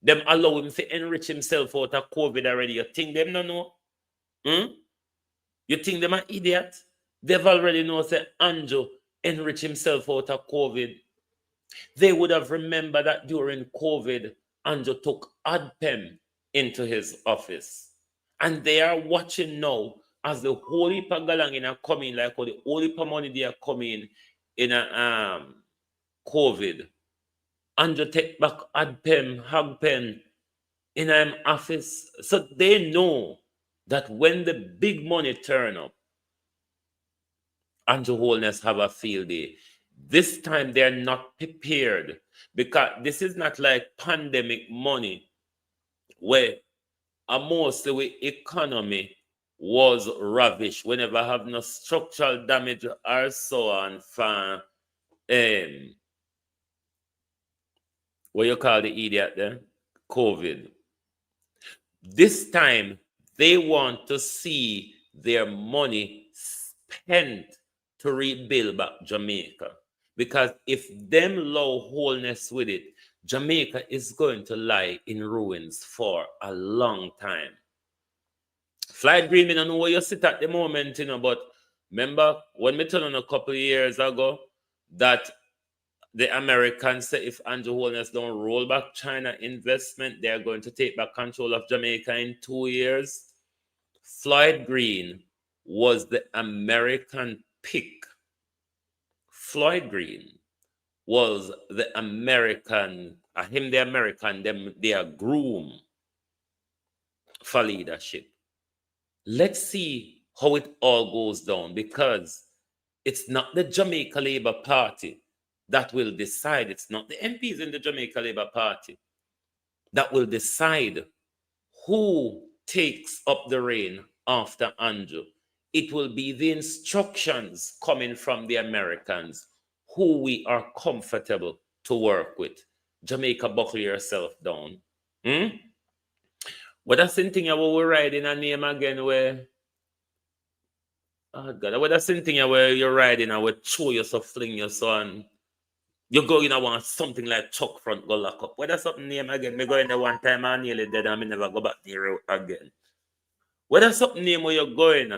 Them allow him to enrich himself out of COVID already. You think them no know? You think them an idiot? They've already know say Andrew enrich himself out of COVID. They would have remembered that during COVID, Andrew took ADPEM into his office. And they are watching now as the whole heap of galang are coming, like how the whole heap of money they are coming in a COVID. Andrew take back ADPEM, HAGPEM in an office. So they know that when the big money turn up, Andrew Holness have a field day. This time they're not prepared because this is not like pandemic money where most of the economy was ravished whenever have no structural damage or so on from what you call the idiot there? COVID. This time they want to see their money spent to rebuild back Jamaica. Because if them low wholeness with it, Jamaica is going to lie in ruins for a long time. Flight Green, I don't know where you sit at the moment, but remember when we told on a couple of years ago that the Americans say if Andrew Holness don't roll back China investment, they're going to take back control of Jamaica in 2 years. Floyd Green was the American pick. Floyd Green was the American, their groom for leadership. Let's see how it all goes down, because it's not the Jamaica Labour Party that will decide. It's not the MPs in the Jamaica Labour Party that will decide who takes up the reign after Andrew. It will be the instructions coming from the Americans who we are comfortable to work with. Jamaica, buckle yourself down. What that's the thing about we riding a name again where oh God, what that's the thing where you're riding and we throw yourself, fling your son. You go in and want something like Chuck front go lock up. What that's something name again? Me go in there one time and nearly dead and me never go back near again. What that's something name where you're going?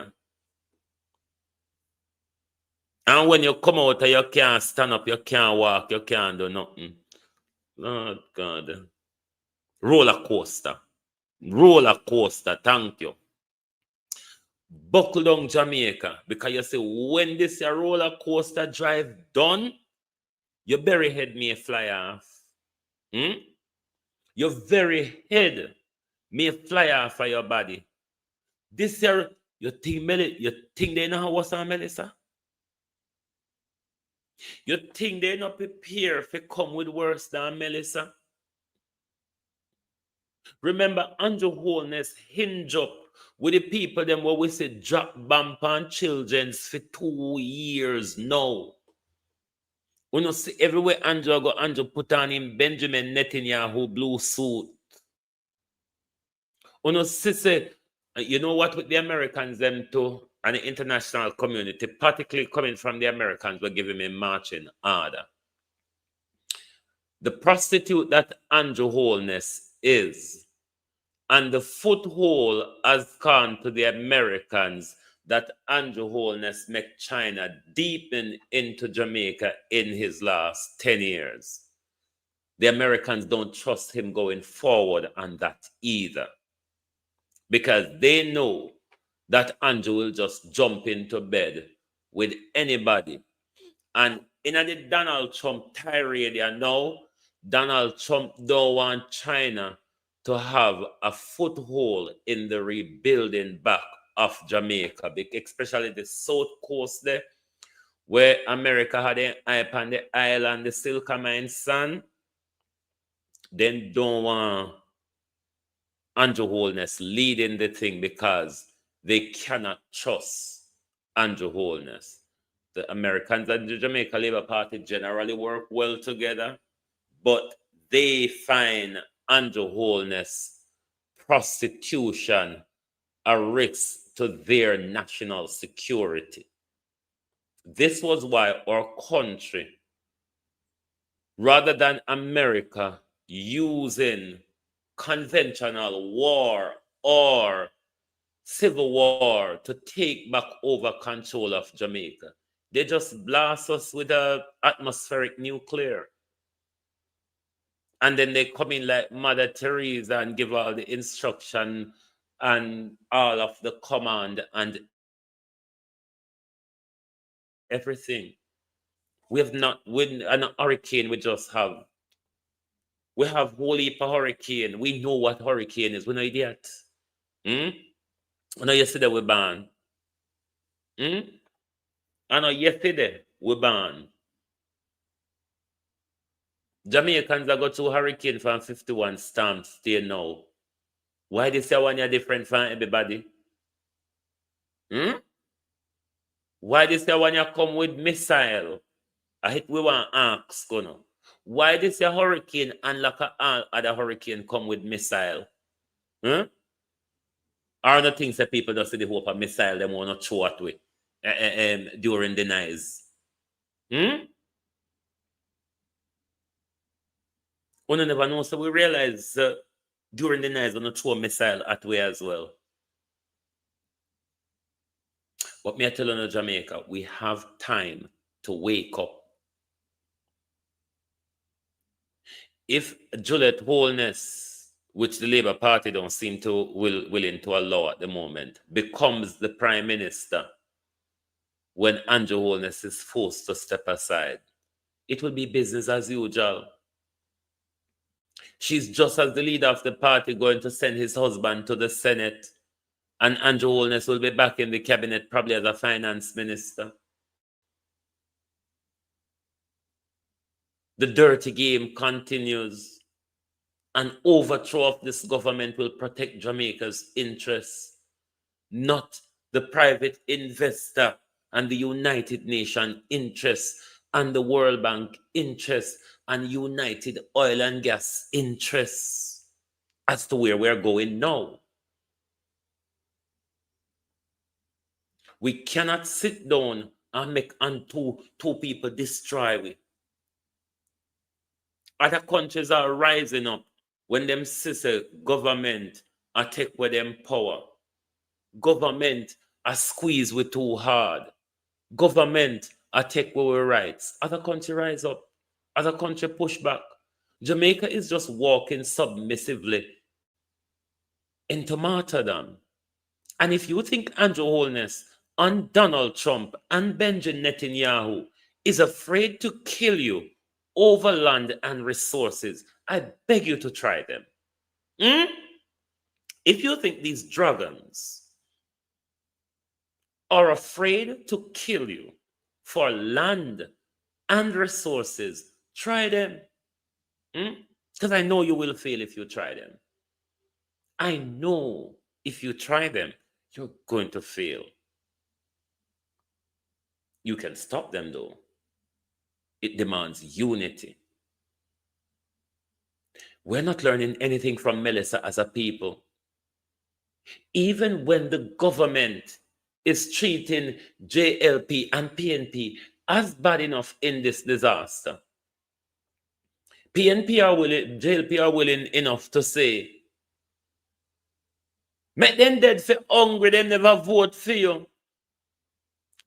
And when you come out, you can't stand up, you can't walk, you can't do nothing. Lord God. Roller coaster. Roller coaster, thank you. Buckle down Jamaica. Because you say, when this your roller coaster drive done, your very head may fly off. Your very head may fly off of your body. This year, you think they know what's on Melissa? You think they not prepare to come with worse than Melissa? Remember, Andrew Holness hinge up with the people them where we say drop bomb on children's for 2 years now. We don't see everywhere Andrew go, Andrew put on him Benjamin Netanyahu blue suit. We don't see say, you know what with the Americans them too, and the international community, particularly coming from the Americans, were giving me marching order. The prostitute that Andrew Holness is, and the foothold has gone to the Americans that Andrew Holness make China deepen into Jamaica in his last 10 years. The Americans don't trust him going forward on that either. Because they know that Andrew will just jump into bed with anybody. And in the Donald Trump tirade now, Donald Trump don't want China to have a foothold in the rebuilding back of Jamaica, especially the South Coast there, where America had an eye on the island, the Silk Mine Sun. Then don't want Andrew Holness leading the thing because they cannot trust Andrew Holness. The Americans and the Jamaica Labour Party generally work well together, but they find Andrew Holness prostitution a risk to their national security. This was why our country, rather than America using conventional war or civil war to take back over control of Jamaica, they just blast us with an atmospheric nuclear. And then they come in like Mother Teresa and give all the instruction and all of the command and everything. We have not, with an hurricane, we have whole heap of hurricane. We know what hurricane is. We're no idiot. I know yesterday we ban. I know yesterday we ban. Jamaicans are go through hurricane from 51 stamps still now. Why this one is different from everybody? Why this one you come with missile? I hit we want ask, you know. Why this a hurricane and like all other hurricane come with missile? Are the things that people don't see the hope of missile them want to throw at way during the nights? We never know, so we realize during the night, we're going to throw a missile at way as well. But me I tell you, Jamaica, we have time to wake up. If Juliet Holness, which the Labour Party don't seem to willing to allow at the moment, becomes the Prime Minister when Andrew Holness is forced to step aside, it will be business as usual. She's just as the leader of the party going to send his husband to the Senate, and Andrew Holness will be back in the cabinet probably as a finance minister. The dirty game continues. An overthrow of this government will protect Jamaica's interests, not the private investor and the United Nations interests and the World Bank interests and United Oil and Gas interests. as to where we're going now. We cannot sit down and make two people destroy we. Other countries are rising up when them sister government are take with them power. Government are squeeze with too hard. Government are take away rights. Other country rise up. Other country push back. Jamaica is just walking submissively into martyrdom. And if you think Andrew Holness and Donald Trump and Benjamin Netanyahu is afraid to kill you over land and resources, I beg you to try them. If you think these dragons are afraid to kill you for land and resources, try them. Because I know you will fail if you try them. I know if you try them, you're going to fail. You can stop them though. It demands unity. We're not learning anything from Melissa as a people. Even when the government is treating JLP and PNP as bad enough in this disaster, PNP are willing, JLP are willing enough to say, make them dead for hungry, them never vote for you.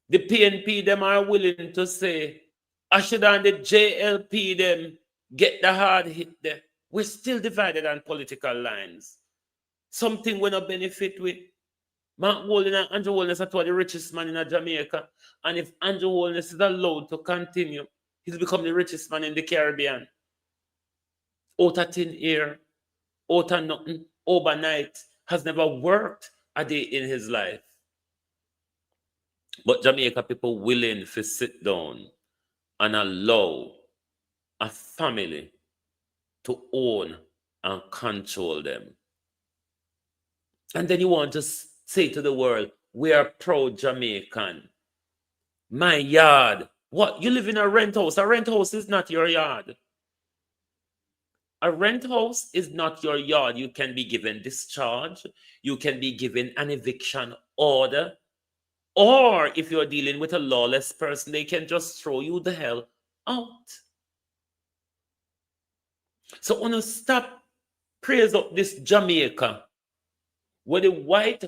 The PNP, them are willing to say, I should and the JLP, them get the hard hit there. We're still divided on political lines. Something will not benefit with. Mark Walden and Andrew Holness are the richest man in Jamaica. And if Andrew Holness is allowed to continue, he's become the richest man in the Caribbean. Out of thin air, out of nothing, overnight, has never worked a day in his life. But Jamaica people willing to sit down and allow a family to own and control them. And then you want to say to the world, we are proud Jamaican. My yard. What? You live in a rent house. A rent house is not your yard. A rent house is not your yard. You can be given discharge. You can be given an eviction order. Or if you're dealing with a lawless person, they can just throw you the hell out. So I want to stop praise up this Jamaica where the white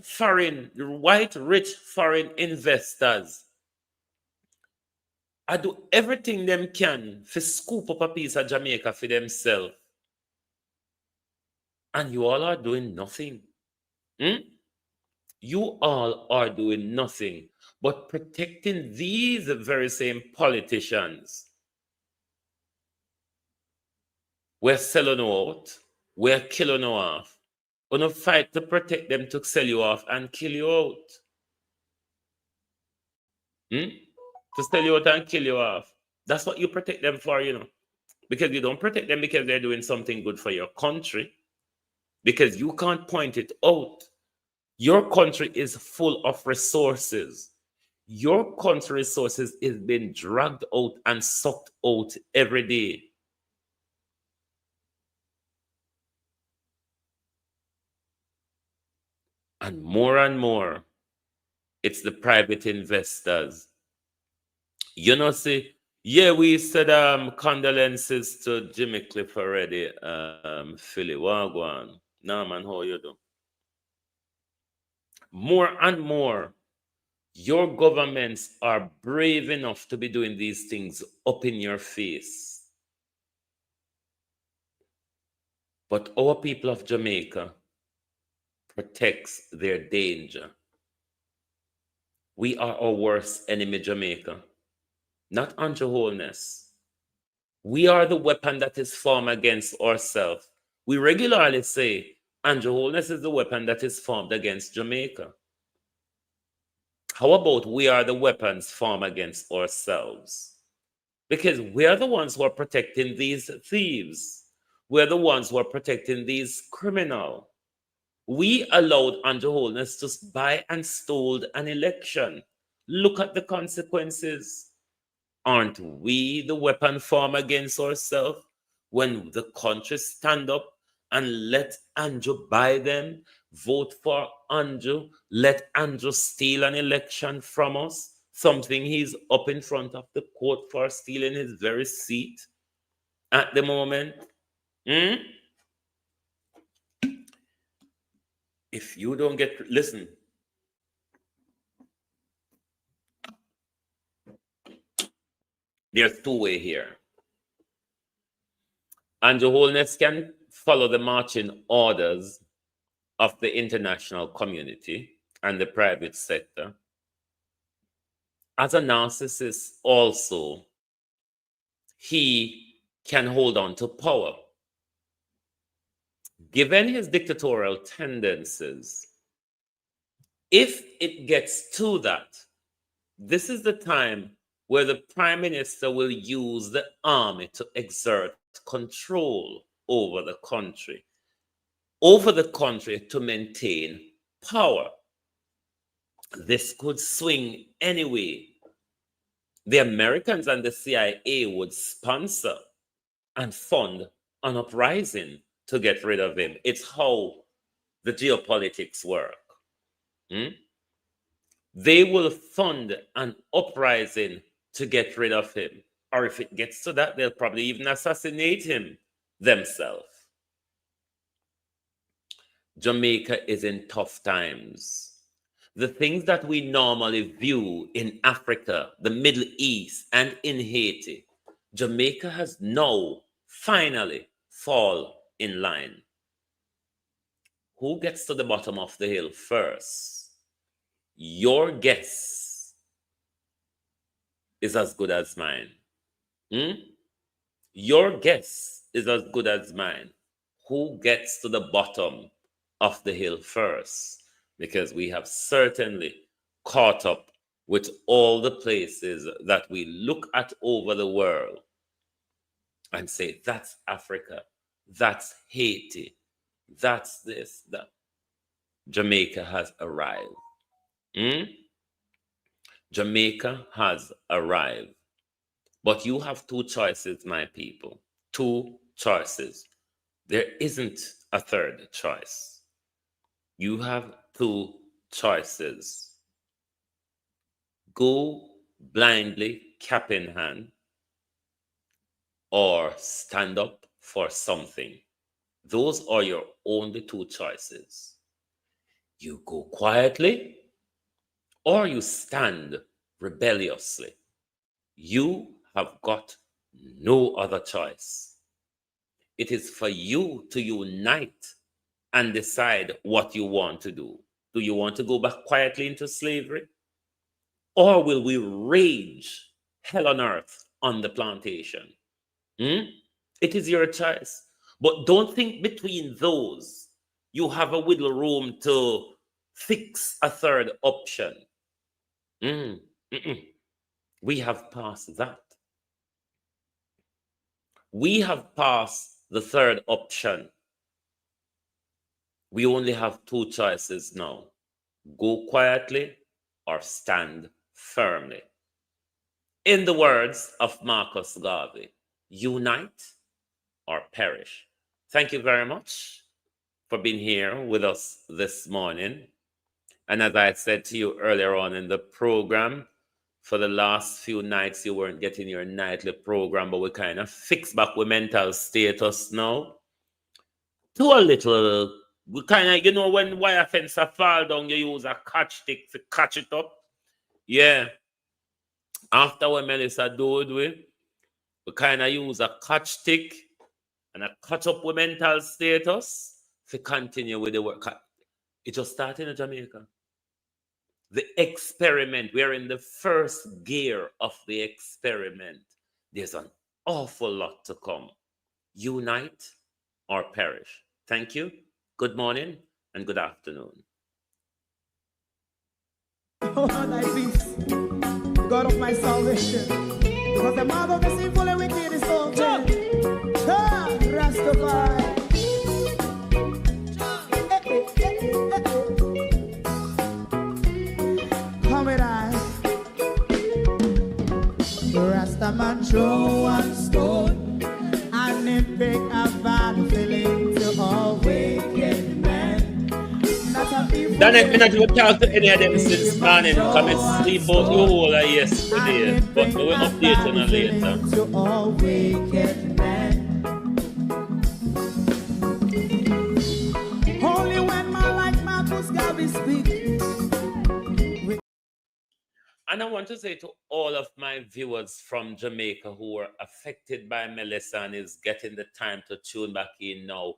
rich foreign investors I do everything them can to scoop up a piece of Jamaica for themselves. And you all are doing nothing. You all are doing nothing but protecting these very same politicians. We're selling you out. We're killing you off. We're going to fight to protect them to sell you off and kill you out. To sell you out and kill you off. That's what you protect them for, you know. Because you don't protect them because they're doing something good for your country. Because you can't point it out. Your country is full of resources. Your country resources is being dragged out and sucked out every day. And more, it's the private investors. You know, see, yeah, we said condolences to Jimmy Cliff already. Philly, Wagwan. Nah, man, how you do? More and more, your governments are brave enough to be doing these things up in your face. But our people of Jamaica protects their danger. We are our worst enemy, Jamaica. Not Andrew Holness. We are the weapon that is formed against ourselves. We regularly say Andrew Holness is the weapon that is formed against Jamaica. How about we are the weapons formed against ourselves? Because we are the ones who are protecting these thieves. We're the ones who are protecting these criminals. We allowed Andrew Holness to buy and stole an election. Look at the consequences. Aren't we the weapon formed against ourselves when the country stand up and let Andrew buy them, vote for Andrew, let Andrew steal an election from us, something he's up in front of the court for stealing his very seat at the moment. If you don't listen, there's two ways here. Andrew Holness can follow the marching orders of the international community and the private sector. As a narcissist also, he can hold on to power. Given his dictatorial tendencies, if it gets to that, this is the time where the prime minister will use the army to exert control over the country to maintain power. This could swing anyway. The Americans and the CIA would sponsor and fund an uprising to get rid of him. It's how the geopolitics work. They will fund an uprising to get rid of him. Or if it gets to that, they'll probably even assassinate him themselves. Jamaica is in tough times. The things that we normally view in Africa, the Middle East, and in Haiti, Jamaica has now finally fall in line. Who gets to the bottom of the hill first? Your guess is as good as mine. Your guess is as good as mine. Who gets to the bottom of the hill first? Because we have certainly caught up with all the places that we look at over the world and say, that's Africa, that's Haiti, that's this, that. Jamaica has arrived. Jamaica has arrived. But you have two choices, my people. Two choices. There isn't a third choice. You have two choices. Go blindly, cap in hand, or stand up for something. Those are your only two choices. You go quietly, or you stand rebelliously. You have got no other choice. It is for you to unite and decide what you want to do. Do you want to go back quietly into slavery? Or will we rage hell on earth on the plantation? It is your choice. But don't think between those you have a wiggle room to fix a third option. We have passed that. We have passed the third option. We only have two choices now. Go quietly or stand firmly. In the words of Marcus Garvey, unite or perish. Thank you very much for being here with us this morning. And as I said to you earlier on in the program, for the last few nights, you weren't getting your nightly program, but we kind of fixed back with mental status now. To a little, we kind of, you know, when wire fence fall down, you use a catch stick to catch it up. Yeah. After what Melissa do we kind of use a catch stick and a catch up with mental status to continue with the work. It just started in Jamaica. The experiment, we're in the first gear of the experiment. There's an awful lot to come. Unite or perish. Thank you. Good morning and good afternoon. Oh, thy peace, God of my salvation. Because the mouth of the sinful and wicked is open. Rastafari. Rastaman throw one stone and it break a bad feeling to all. Donnett, me not even talk to any of them since morning. Come and sleep out the whole of yesterday. But we will update on it later. To all wicked men. Only when man like Marcus Garvey speak. And I want to say to all of my viewers from Jamaica who were affected by Melissa and is getting the time to tune back in now,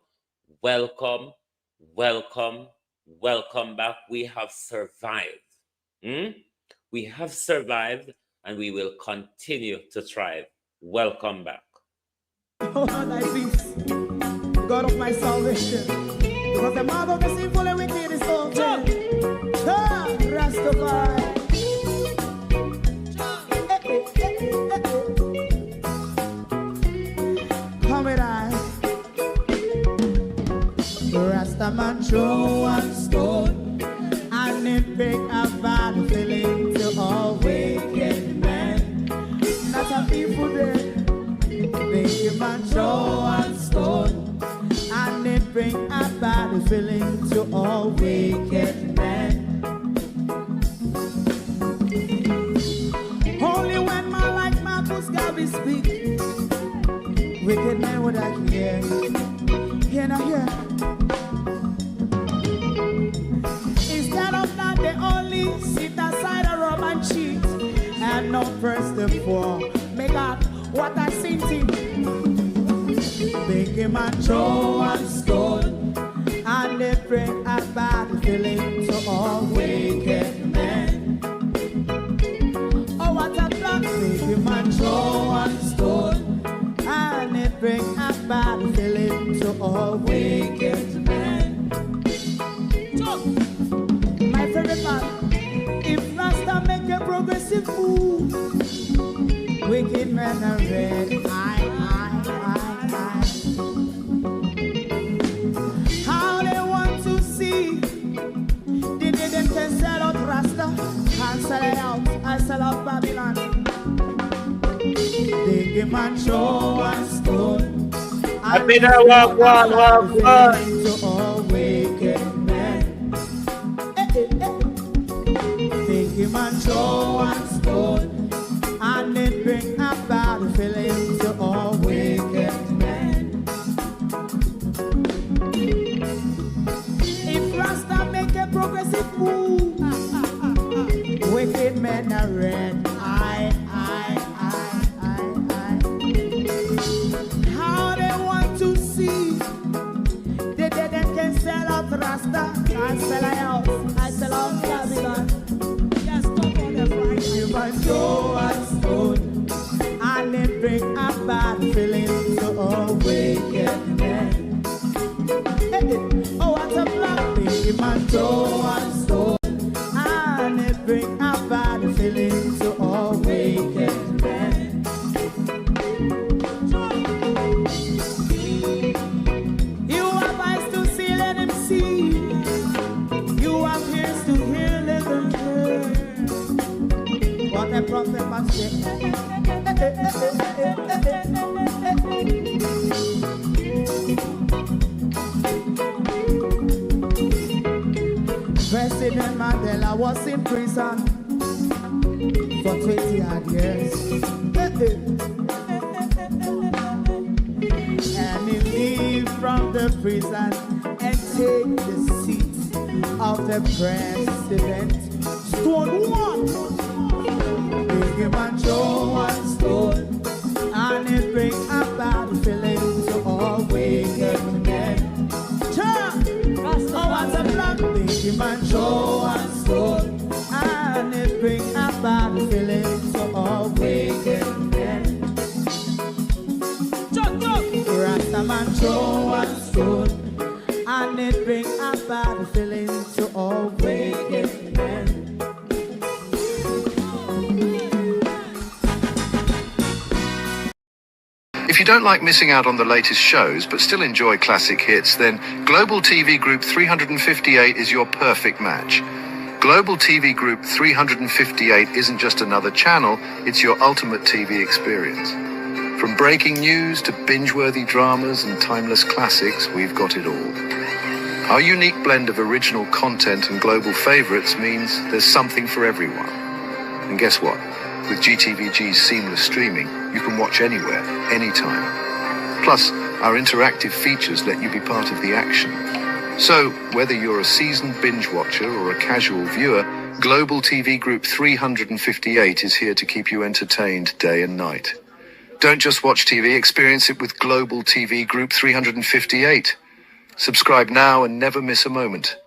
welcome, welcome, welcome back. We have survived. We have survived and we will continue to thrive. Welcome back. Oh, thy peace, God of my salvation. Because the mouth of the sinful and wicked is open. Rastafari. Come with I. Rastaman throw one stone and it pick a bad feeling to all wicked men. Not a people there. Make a man throw one stone and it bring a bad feeling to all wicked men. Only when man like Marcus Garvey speak, wicked men would I hear. Hear now hear. Instead of that, they only sit aside and rub and cheat and not press the poor. Make God what I seen him. Make a man throw one stone and they bring a bad feeling to all wicked men. Oh, what a plan. Make a man throw one stone and it bring a bad feeling to all wicked men. My favorite man, if Rasta make a progressive move, wicked men are red. How they want to see the day them can sell out Rasta and sell it out. I sell out Babylon. They give man show and stone. I've been a walk. To all wicked men. They give man show and stone. And it bring a bad feeling to all wicked men. If Rasta make a progressive move, wicked men are red. How they want to see the dead and can sell out Rasta. I sell out. I sell out Babylon. Yes, come on, the Friday. But show and stone, and it bring a bad feeling to all wicked men. Oh, what a black big man, show and stone, and it bring a bad feeling to all wicked men. You have eyes to see, let him see. You have ears to hear, let them hear. What a prophet must say. President Mandela was in prison for 20 odd years. And he leave from the prison and take the seat of the president. Stone one. Big man show one stone, and it bring a bad feeling to all wicked men. Oh, what a black big man show one stone, and it bring a bad feeling to all wicked men. Rasta man show one stone, and it bring a bad feeling to all wicked men. If you don't like missing out on the latest shows but still enjoy classic hits, then Global TV Group 358 is your perfect match. Global TV Group 358 isn't just another channel, it's your ultimate TV experience. From breaking news to binge-worthy dramas and timeless classics, we've got it all. Our unique blend of original content and global favorites means there's something for everyone. And guess what? With GTVG's seamless streaming, you can watch anywhere, anytime. Plus, our interactive features let you be part of the action. So, whether you're a seasoned binge watcher or a casual viewer, Global TV Group 358 is here to keep you entertained day and night. Don't just watch TV, experience it with Global TV Group 358. Subscribe now and never miss a moment.